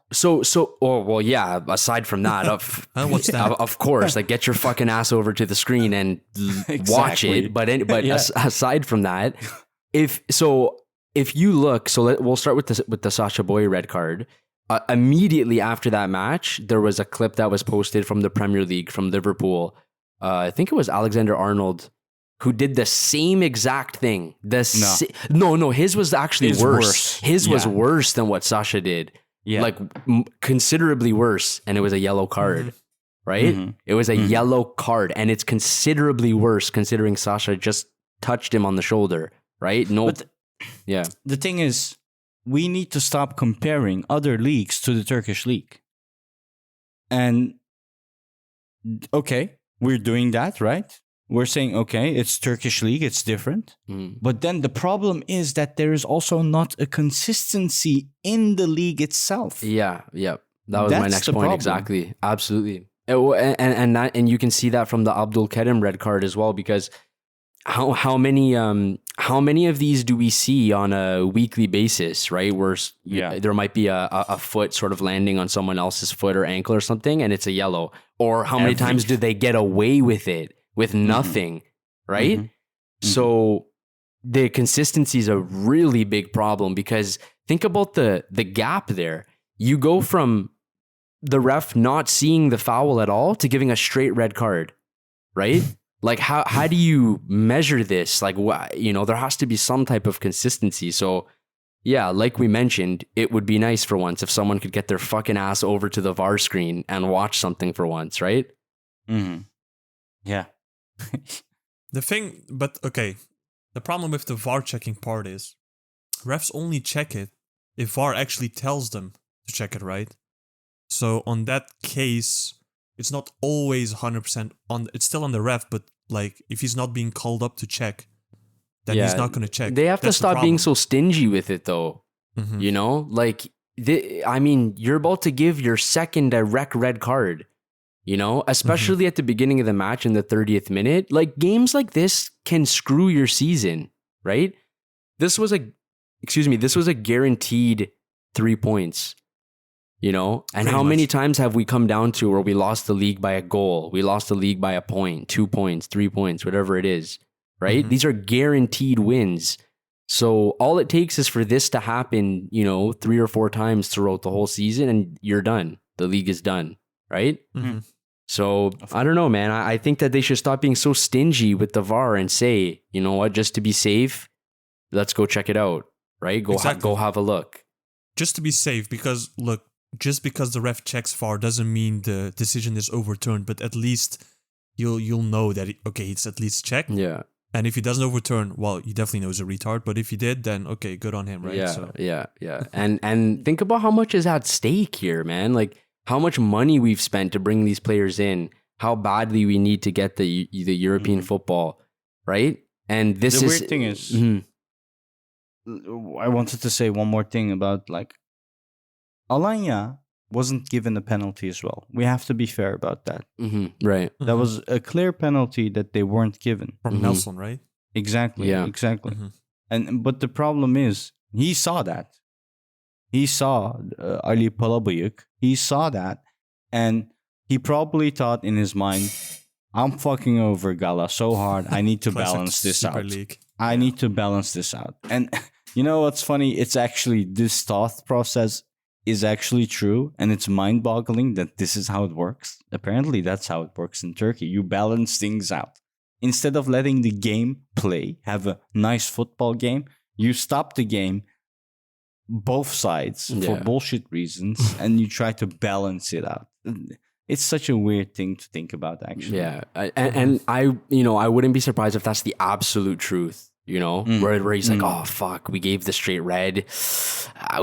Aside from that, what's that? Of course, like get your fucking ass over to the screen and watch it. But aside from that, if you look, we'll start with the Sacha Boey red card. Immediately after that match, there was a clip that was posted from the Premier League from Liverpool. I think it was Alexander Arnold who did the same exact thing. No, his was actually worse. His was worse than what Sasha did. Yeah. Like considerably worse. And it was a yellow card, right? It was a yellow card. And it's considerably worse considering Sasha just touched him on the shoulder, right? No. The thing is, we need to stop comparing other leagues to the Turkish league. And okay, we're doing that, right? We're saying, okay, it's Turkish league, it's different. But then the problem is that there is also not a consistency in the league itself. Yeah. That was my next point. Problem. Exactly. Absolutely. And you can see that from the Abdul Karim red card as well, because how many of these do we see on a weekly basis, right? Where there might be a foot sort of landing on someone else's foot or ankle or something, and it's a yellow. Or how many times do they get away with it? With nothing, right? So the consistency is a really big problem because think about the gap there. You go from the ref not seeing the foul at all to giving a straight red card, right? Like how do you measure this? Like there has to be some type of consistency. So yeah, like we mentioned, it would be nice for once if someone could get their fucking ass over to the VAR screen and watch something for once, right? Yeah. The problem with the VAR checking part is refs only check it if VAR actually tells them to check it, right? So on that case, it's not always 100% it's still on the ref, but like if he's not being called up to check, then he's not going to check. They have to stop being so stingy with it though. Like you're about to give your second direct red card. you know, especially at the beginning of the match in the 30th minute. Like, games like this can screw your season, right? This was a guaranteed 3 points, you know? And Pretty how many much. times have we come down to where we lost the league by a goal? We lost the league by a point, 2 points, 3 points, whatever it is, right? These are guaranteed wins. So all it takes is for this to happen, you know, 3 or 4 times throughout the whole season and you're done. The league is done, right? So I don't know, man. I think that they should stop being so stingy with the VAR and say, you know what, just to be safe, let's go check it out, right? Go Exactly. have a look. Just to be safe, because look, just because the ref checks VAR doesn't mean the decision is overturned, but at least you'll know that it's at least checked. Yeah. And if he doesn't overturn, well, he definitely knows a retard. But if he did, then okay, good on him, right? Yeah. And think about how much is at stake here, man. Like how much money we've spent to bring these players in, how badly we need to get the European football, right? And this The is weird thing is, Mhm. I wanted to say one more thing about like Alanya wasn't given a penalty as well. We have to be fair about that. Right. That was a clear penalty that they weren't given. From Nelson, right? Exactly. Yeah. Exactly. But the problem is he saw that. He saw Ali Palabiyik. He saw that, and he probably thought in his mind, "I'm fucking over Gala so hard. I need to Classic balance this Super out. League. I need to balance this out." And you know what's funny? It's actually this thought process is actually true, and it's mind-boggling that this is how it works. Apparently, that's how it works in Turkey. You balance things out. Instead of letting the game play, have a nice football game, you stop the game, both sides, for Yeah. bullshit reasons, and you try to balance it out. It's such a weird thing to think about, actually. Yeah. And I, you know, I wouldn't be surprised if that's the absolute truth. You know, where he's like, "Oh fuck, we gave the straight red.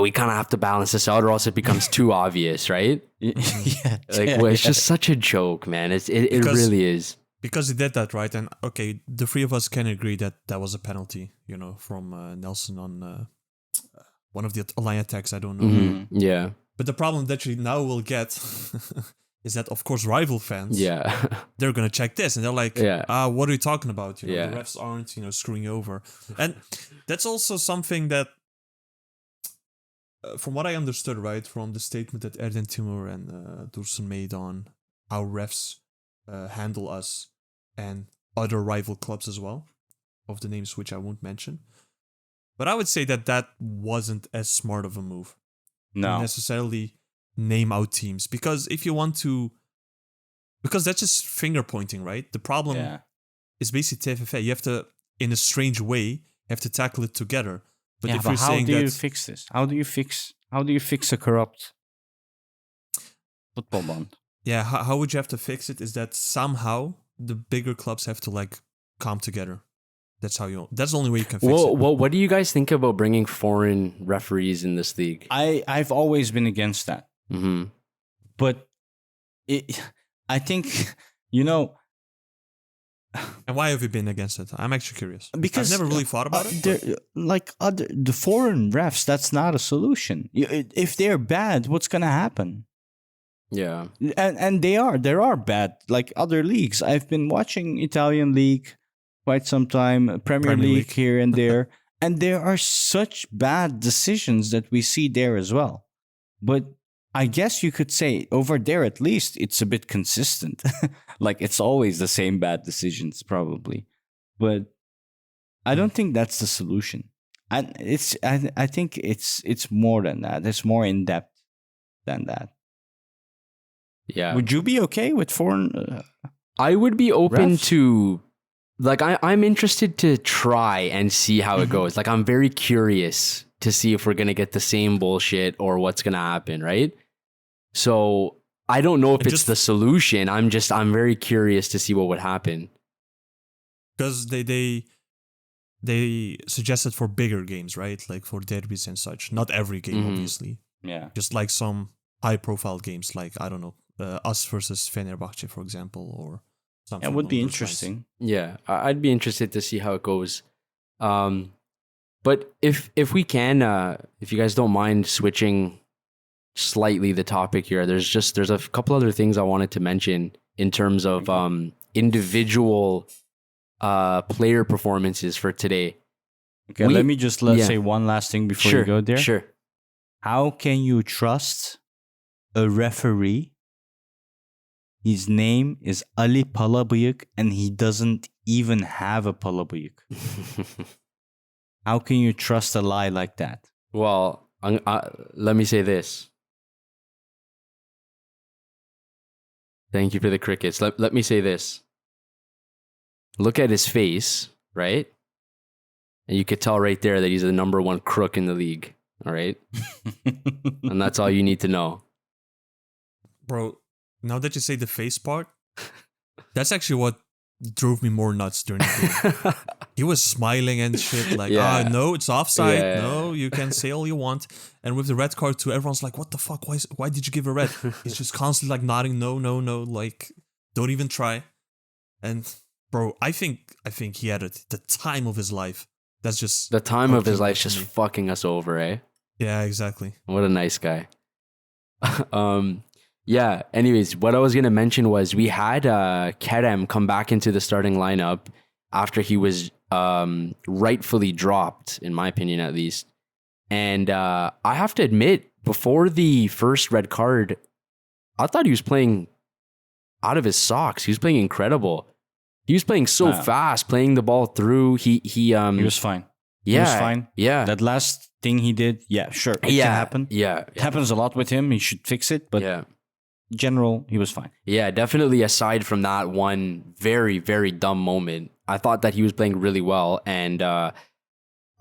We kind of have to balance this out, or else it becomes too obvious, right?" Yeah. Like, well, it's just such a joke, man. It Because- really is. Because he did that, right? And okay, the three of us can agree that that was a penalty, you know, from Nelson on one of the Alanya attacks. I don't know. Yeah. But the problem that you now will get is that, of course, rival fans, Yeah. they're going to check this and they're like, Yeah. what are you talking about? You know, Yeah. the refs aren't, you know, screwing you over. And that's also something that, from what I understood, right, from the statement that Erden Timur and Dursun made on how refs handle us and other rival clubs as well, of the names which I won't mention. But I would say that that wasn't as smart of a move. No. Necessarily name out teams, because if you want to, because that's just finger pointing, right? The problem Yeah. is basically TFFA. You have to, in a strange way, have to tackle it together. But Yeah, if but you're how saying do you that, fix this? How do you fix a corrupt football bond? yeah, how would you have to fix it? Is that somehow the bigger clubs have to like come together. That's how you. That's the only way you can fix it. Well, what do you guys think about bringing foreign referees in this league? I've always been against that. Mm-hmm. But I think, you know, And why have you been against it? I'm actually curious. because I've never really thought about it. the foreign refs, that's not a solution. If they're bad, what's gonna happen? Yeah. And there are bad, like other leagues. I've been watching Italian league quite some time, Premier League here and there, and there are such bad decisions that we see there as well. But I guess you could say over there at least it's a bit consistent. Like it's always the same bad decisions probably. But I don't think that's the solution. And I think it's more than that. It's more in depth than that. Yeah. Would you be okay with foreign I would be open refs? to, like, I'm interested to try and see how it goes. Like, I'm very curious to see if we're going to get the same bullshit or what's going to happen, right? So I don't know if And it's just- the solution. I'm very curious to see what would happen. Because they suggested for bigger games, right? Like for derbies and such. Not every game, Mhm. obviously. Yeah. Just like some high-profile games, like I don't know, us versus Fenerbahce, for example, or something. It would be along those lines. interesting. Yeah, I'd be interested to see how it goes. But if we can, if you guys don't mind switching slightly the topic here, there's a couple other things I wanted to mention in terms of individual player performances for today. Okay, let me just say one last thing before you go there. Sure. How can you trust a referee? His name is Ali Palabiyik, and he doesn't even have a Palabiyik. How can you trust a lie like that? Well, let me say this. Thank you for the crickets. Let me say this. Look at his face, right? And you could tell right there that he's the number one crook in the league. All right? And that's all you need to know. Bro, now that you say the face part, that's actually what drove me more nuts during the game. He was smiling and shit, like, no, it's offside. Yeah. No, you can say all you want. And with the red card too, everyone's like, what the fuck? Why did you give a red? He's just constantly like nodding, no, like, don't even try. And bro, I think he had the time of his life. That's just the time of his life, just fucking us over, eh? Yeah, exactly. What a nice guy. Yeah, anyways, what I was going to mention was we had Kerem come back into the starting lineup after he was rightfully dropped, in my opinion at least. And I have to admit, before the first red card, I thought he was playing out of his socks. He was playing incredible. He was playing so fast, playing the ball through. He was fine. Yeah, he was fine. Yeah, that last thing he did, sure, it can happen. Yeah, it happens a lot with him. He should fix it, but in general, he was fine. Yeah, definitely. Aside from that one very, very dumb moment, I thought that he was playing really well, and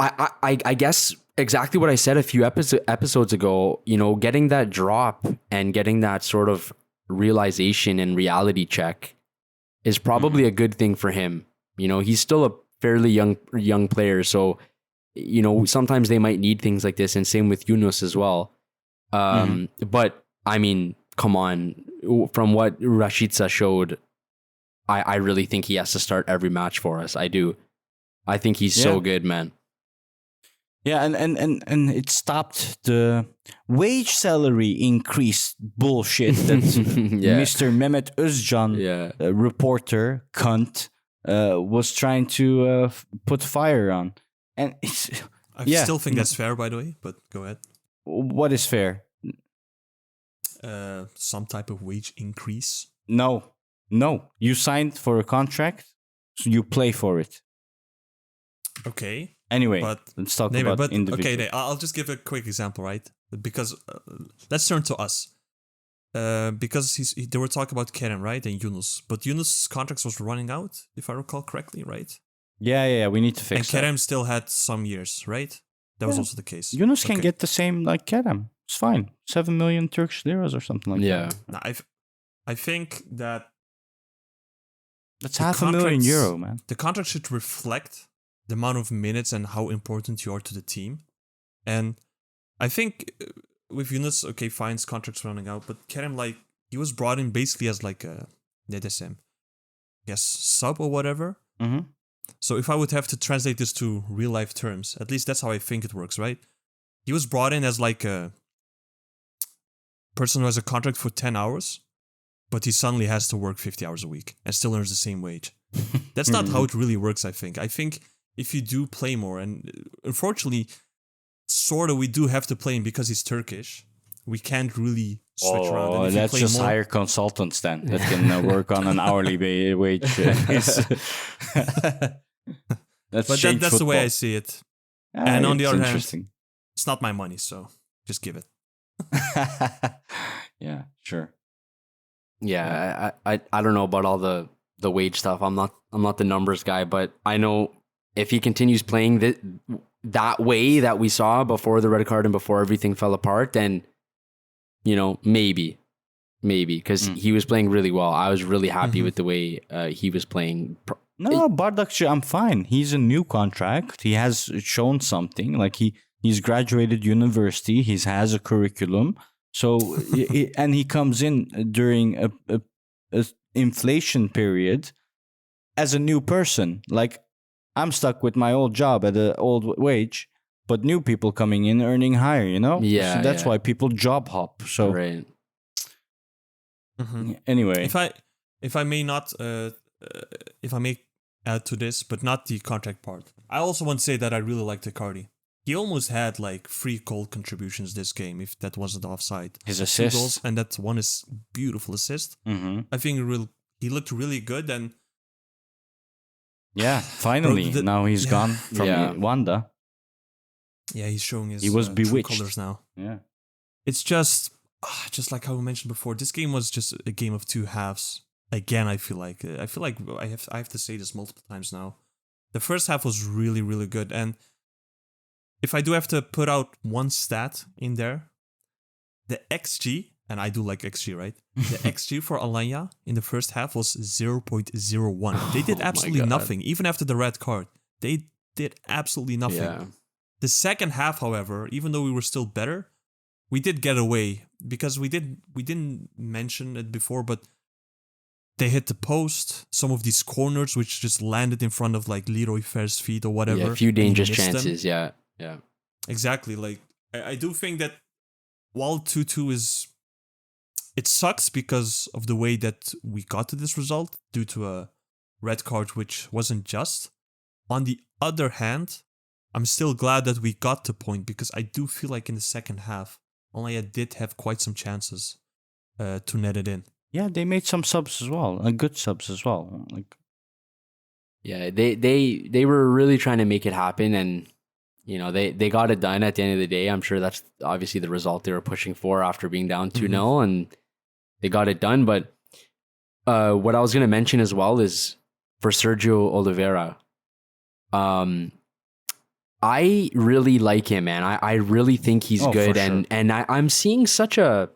I guess exactly what I said a few episodes ago. You know, getting that drop and getting that sort of realization and reality check is probably a good thing for him. You know, he's still a fairly young player, so you know sometimes they might need things like this, and same with Yunus as well. But I mean, come on, from what Rashica showed, I really think he has to start every match for us. I do. I think he's so good, man. Yeah, and it stopped the wage salary increase bullshit that Mr. Mehmet Özcan, reporter, cunt, was trying to put fire on. And it's, I still think that's fair, by the way, but go ahead. What is fair? Some type of wage increase. No. You signed for a contract, so you play for it. Okay. Anyway, let's talk about individual. Okay, I'll just give a quick example, right? Because let's turn to us. Because they were talking about Kerem, right, and Yunus, but Yunus' contract was running out, if I recall correctly, right? Yeah. We need to fix that. And Kerem still had some years, right? That was also the case. Yunus can get the same like Kerem. It's fine. 7 million Turkish liras or something like that. Now, I think that that's €500,000, man. The contract should reflect the amount of minutes and how important you are to the team. And I think with Yunus, okay, fine, his contract's running out, but Kerem, like, he was brought in basically as like a sub or whatever. Mm-hmm. So if I would have to translate this to real life terms, at least that's how I think it works, right? He was brought in as like a person who has a contract for 10 hours, but he suddenly has to work 50 hours a week and still earns the same wage. That's not how it really works, I think. I think if you do play more, and unfortunately, sort of we do have to play him because he's Turkish. We can't really switch around. Oh, that's just hire consultants then that can work on an hourly wage. That's the way I see it. And on the other hand, it's not my money, so just give it. Yeah, sure. Yeah, I don't know about all the wage stuff. I'm not the numbers guy, but I know if he continues playing that way that we saw before the red card and before everything fell apart, then, you know, maybe, because he was playing really well. I was really happy with the way he was playing. No, Bardakçı, I'm fine. He's a new contract. He has shown something. Like he's graduated university. He has a curriculum. So and he comes in during a inflation period as a new person. Like, I'm stuck with my old job at an old wage. but new people coming in earning higher, you know? Yeah, So that's yeah. why people job hop. So Right. anyway, If I may not, if I may add to this, but not the contract part. I also want to say that I really liked Icardi. He almost had like 3 goal contributions this game, if that wasn't offside. his 2 assists. goals, and that one is beautiful assist. Mm-hmm. I think he looked really good, and Yeah, finally. Bro, now he's gone from Yeah. Wanda. yeah, he's showing his He was true bewitched. colors now. Yeah. It's just like how we mentioned before. This game was just a game of 2 halves. Again, I feel like I have to say this multiple times now. The first half was really, really good, and if I do have to put out one stat in there, the XG, and I do like XG, right? The XG for Alanya in the first half was 0.01. They did Oh my absolutely God. nothing, even after the red card. They did absolutely nothing. Yeah. The second half, however, even though we were still better, we did get away because we didn't mention it before, but they hit the post, some of these corners which just landed in front of like Leroy Fair's feet or whatever. Yeah, a few and he dangerous missed them. chances. Yeah. Yeah. Exactly. Like I do think that while 2-2 it sucks because of the way that we got to this result due to a red card which wasn't just. On the other hand, I'm still glad that we got the point because I do feel like in the second half, Alanya did have quite some chances to net it in. Yeah, they made some subs as well. Good subs as well. Like Yeah, they were really trying to make it happen, and you know they got it done at the end of the day. I'm sure that's obviously the result they were pushing for after being down 2-0, and they got it done. But what I was going to mention as well is for Sergio Oliveira. I really like him, man. I really think he's Oh, good, for and I'm seeing such a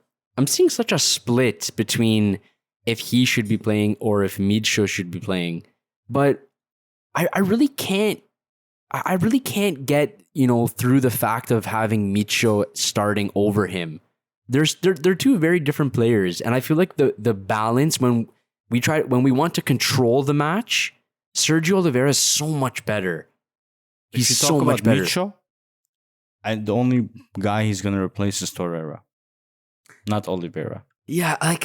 split between if he should be playing or if Midsho should be playing. But I really can't get, you know, through the fact of having Midsho starting over him. They're 2 very different players, and I feel like the balance when we want to control the match, Sergio Oliveira is so much better. if you He's talk so about much better. Micho, and the only guy he's gonna replace is Torreira, not Oliveira. Yeah, like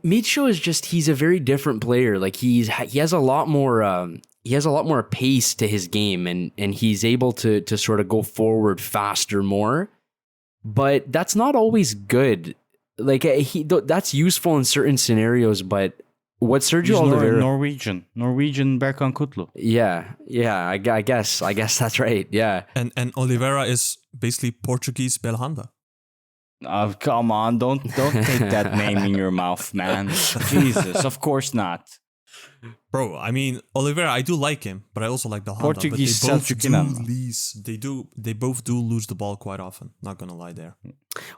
Micho is he's a very different player. Like he has a lot more pace to his game, and he's able to sort of go forward faster more. But that's not always good. Like that's useful in certain scenarios, but what Sergio He's Oliveira Norwegian Berkan Kutlu. Yeah, I guess that's right. Yeah. And Oliveira is basically Portuguese Belhanda. Oh, come on, don't take that name in your mouth, man. Jesus, of course not. Bro, I mean Oliveira, I do like him, but I also like Belhanda. Portuguese but Selçuk they both do lose the ball quite often. Not gonna lie there.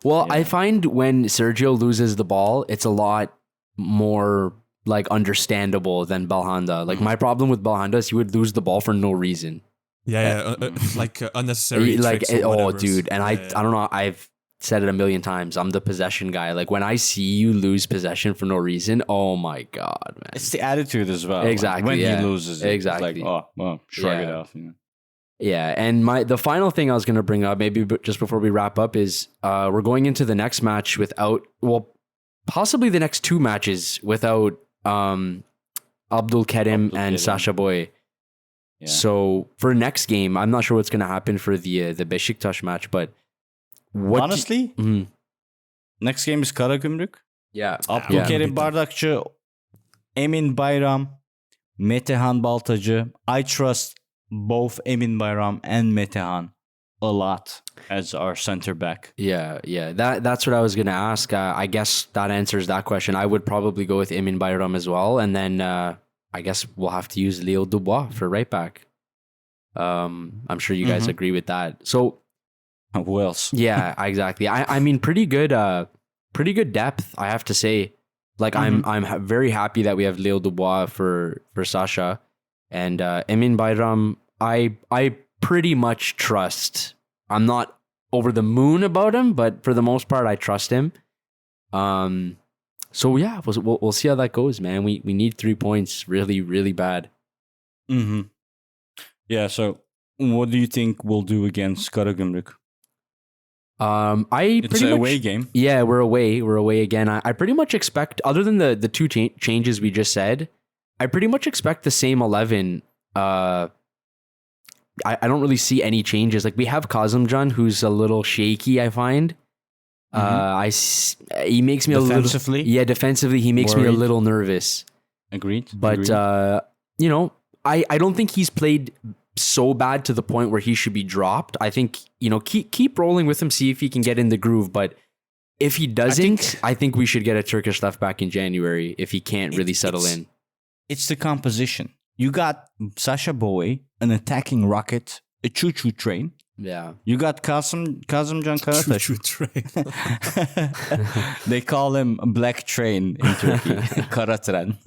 Well, I find when Sergio loses the ball, it's a lot more like understandable than Belhanda. Like my problem with Belhanda is he would lose the ball for no reason. Like unnecessary. Like tricks or whatever. dude, and I don't know. I've said it a million times. I'm the possession guy. Like when I see you lose possession for no reason, oh my god, man! It's the attitude as well. Exactly, When yeah. he loses, it's Exactly. like, oh, well, shrug it Yeah. off. You know? Yeah, and the final thing I was going to bring up, maybe just before we wrap up, is we're going into the next match without, well, possibly the next 2 matches without Abdul Karim and Sasha Boy. Yeah. So for next game, I'm not sure what's going to happen for the Beşiktaş match, but what Honestly, next game is Karagumruk. yeah, Abdülkerim Bardakçı, Emin Bayram, Metehan Baltacı. I trust both Emin Bayram and Metehan a lot as our center back. Yeah. That's what I was gonna ask. I guess that answers that question. I would probably go with Emin Bayram as well, and then I guess we'll have to use Leo Dubois for right back. I'm sure you guys agree with that. So Who else? yeah, exactly. I mean, pretty good depth, I have to say. Like I'm very happy that we have Leo Dubois for Sasha, and Emin Bayram. I pretty much trust. I'm not over the moon about him, but for the most part, I trust him. So yeah, we'll see how that goes, man. We need 3 points really, really bad. Yeah, so what do you think we'll do against Karagumruk? I It's pretty an much, away game. Yeah, we're away. We're away again. I pretty much expect, other than the two changes we just said, I pretty much expect the same 11. I don't really see any changes. Like we have Kazımcan, who's a little shaky. I find. He makes me Defensively? a little. Yeah, defensively, he makes me a Worried? little nervous. Agreed. But Agreed. I don't think he's played so bad to the point where he should be dropped. I think keep rolling with him, see if he can get in the groove. But if he doesn't, I think we should get a Turkish left back in January if he can't really settle in. It's the composition. You got Sasha Boye, an attacking rocket, a choo-choo train. Yeah. You got Kazımcan Karataş. Choo-choo train. They call him a black train in Turkey, Karatren.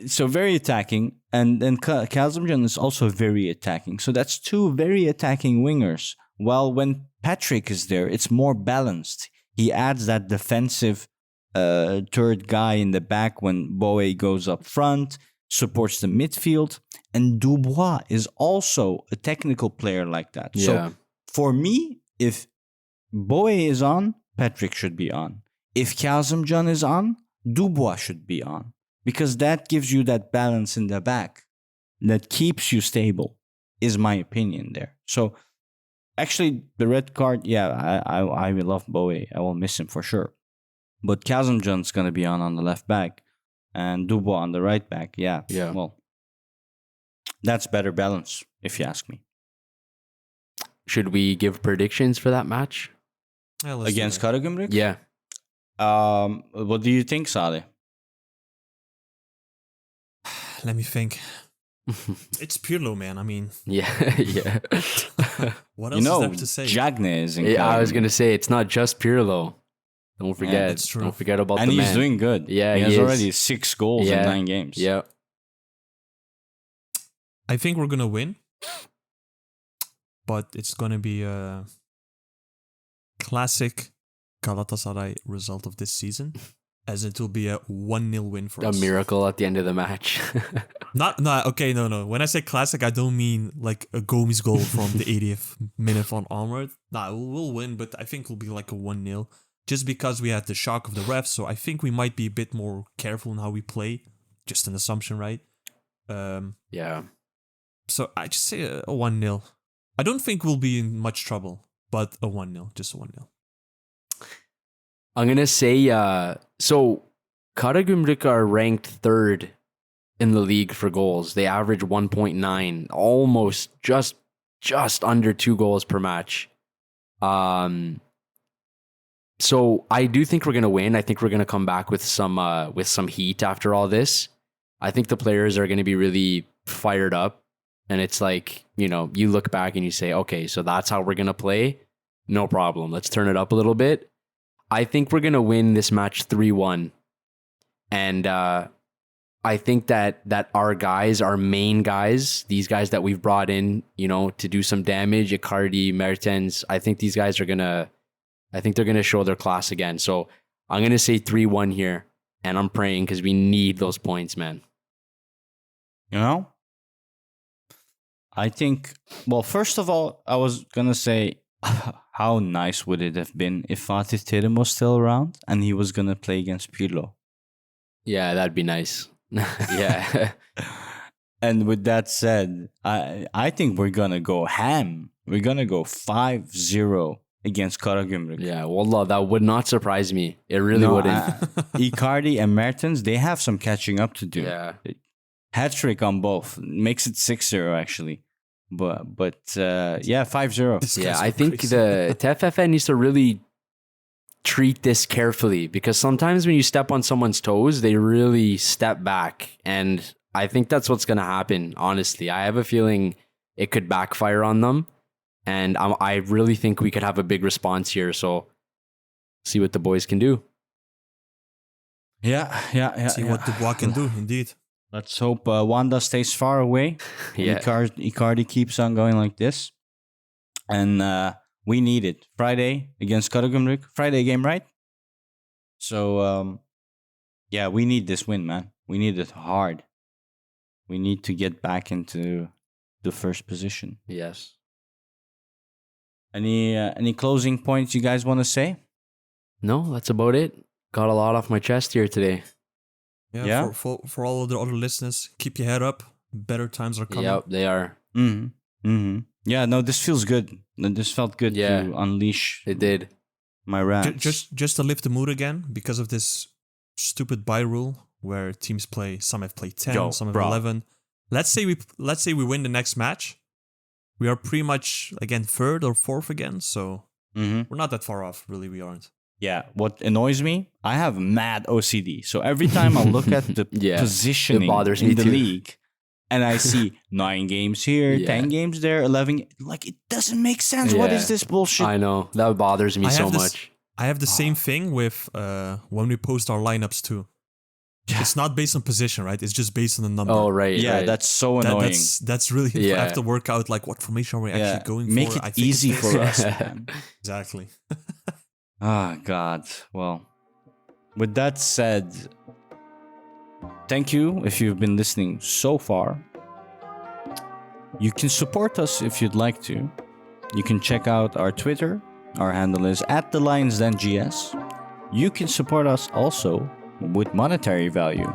So very attacking, and then Kazımcan is also very attacking. So that's two very attacking wingers. While when Patrick is there, it's more balanced. He adds that defensive third guy in the back when Boye goes up front, supports the midfield, and Dubois is also a technical player like that. Yeah. So for me, if Boye is on, Patrick should be on. If Kazımcan is on, Dubois should be on. Because that gives you that balance in the back that keeps you stable, is my opinion there. So actually, the red card, yeah, I will love Boye. I will miss him for sure. But Kazımcan's going to be on the left back and Dubois on the right back. Yeah. Well, that's better balance, if you ask me. Should we give predictions for that match? Yeah, let's do Against that. Karagumruk? Yeah. What do you think, Salih? Let me think. It's Pirlo, man. I mean, Yeah. Yeah. what else is there to say? Jagne is in Yeah, I was Karagumruk. going to say, it's not just Pirlo. Don't forget. that's true. Don't forget about And the he's man. doing good. Yeah, he he has is. already 6 goals in 9 games. Yeah. I think we're gonna win, but it's gonna be a classic Galatasaray result of this season, as it will be a 1-0 win for A us. miracle at the end of the match. No. When I say classic, I don't mean like a Gomes goal from the 80th minute onward. We'll win, but I think it'll be like a 1-0. Just because we had the shock of the refs, so I think we might be a bit more careful in how we play. Just an assumption, right? Yeah. So I just say a 1-0. I don't think we'll be in much trouble, but a 1-0, just a 1-0. I'm going to say, so Karagumruk are ranked third in the league for goals. They average 1.9, almost just under 2 goals per match. So I do think we're going to win. I think we're going to come back with some heat after all this. I think the players are going to be really fired up. And it's like, you look back and you say, okay, so that's how we're going to play. No problem. Let's turn it up a little bit. I think we're going to win this match 3-1. And I think that our guys, our main guys, these guys that we've brought in, to do some damage, Icardi, Mertens, I think these guys are going to, they're going to show their class again. So I'm going to say 3-1 here. And I'm praying because we need those points, man. I think, well, first of all, I was going to say, how nice would it have been if Fatih Terim was still around and he was going to play against Pirlo? Yeah, that'd be nice. Yeah. And with that said, I think we're going to go ham. We're going to go 5-0 against Karagumruk. Yeah, wallah, that would not surprise me. It really wouldn't. Icardi and Mertens, they have some catching up to do. Yeah. Hat-trick on both. Makes it 6-0 actually. But 5-0. Yeah, I think the TFFN needs to really treat this carefully because sometimes when you step on someone's toes, they really step back. And I think that's what's going to happen, honestly. I have a feeling it could backfire on them. And I really think we could have a big response here. So see what the boys can do. Yeah. See what Dubois can do, indeed. Let's hope Wanda stays far away. Yeah. Icardi keeps on going like this. And we need it. Friday against Karagumruk. Friday game, right? So, we need this win, man. We need it hard. We need to get back into the first position. Yes. Any closing points you guys want to say? No, that's about it. Got a lot off my chest here today. Yeah? For all of the other listeners, keep your head up. Better times are coming. Yep, they are. Yeah, no, this feels good. This felt good to unleash It did. my rants. Just to lift the mood again because of this stupid bye rule where teams play. Some have played 10, some have 11. Let's say we win the next match. We are pretty much again third or fourth again, so we're not that far off. Really, we aren't. Yeah, what annoys me, I have mad OCD. So every time I look at the positioning it bothers in me the too. league, and I see 9 games here, 10 games there, 11, like it doesn't make sense. What is this bullshit? I know. That bothers me so much. I have the same thing with when we post our lineups too. It's not based on position, right? It's just based on the number. Oh, right. Yeah, right. that's so annoying. That's really I have to work out like what formation are we actually going Make for. it I think easy it's this. for us, man. Exactly. Ah, God. Well, with that said, thank you if you've been listening so far. You can support us if you'd like to. You can check out our Twitter. Our handle is @TheLionsDenGS. You can support us also with monetary value.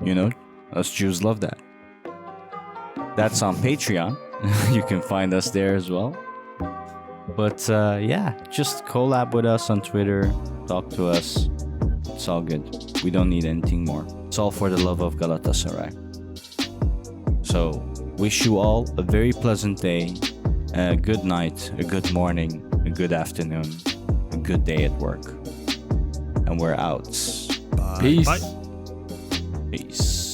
You know, us Jews love that. That's on Patreon. You can find us there as well. But yeah, just collab with us on Twitter. Talk to us. It's all good. We don't need anything more. It's all for the love of Galatasaray. So, wish you all a very pleasant day, a good night, a good morning, a good afternoon, a good day at work. And we're out. Bye. Peace. Bye. Peace.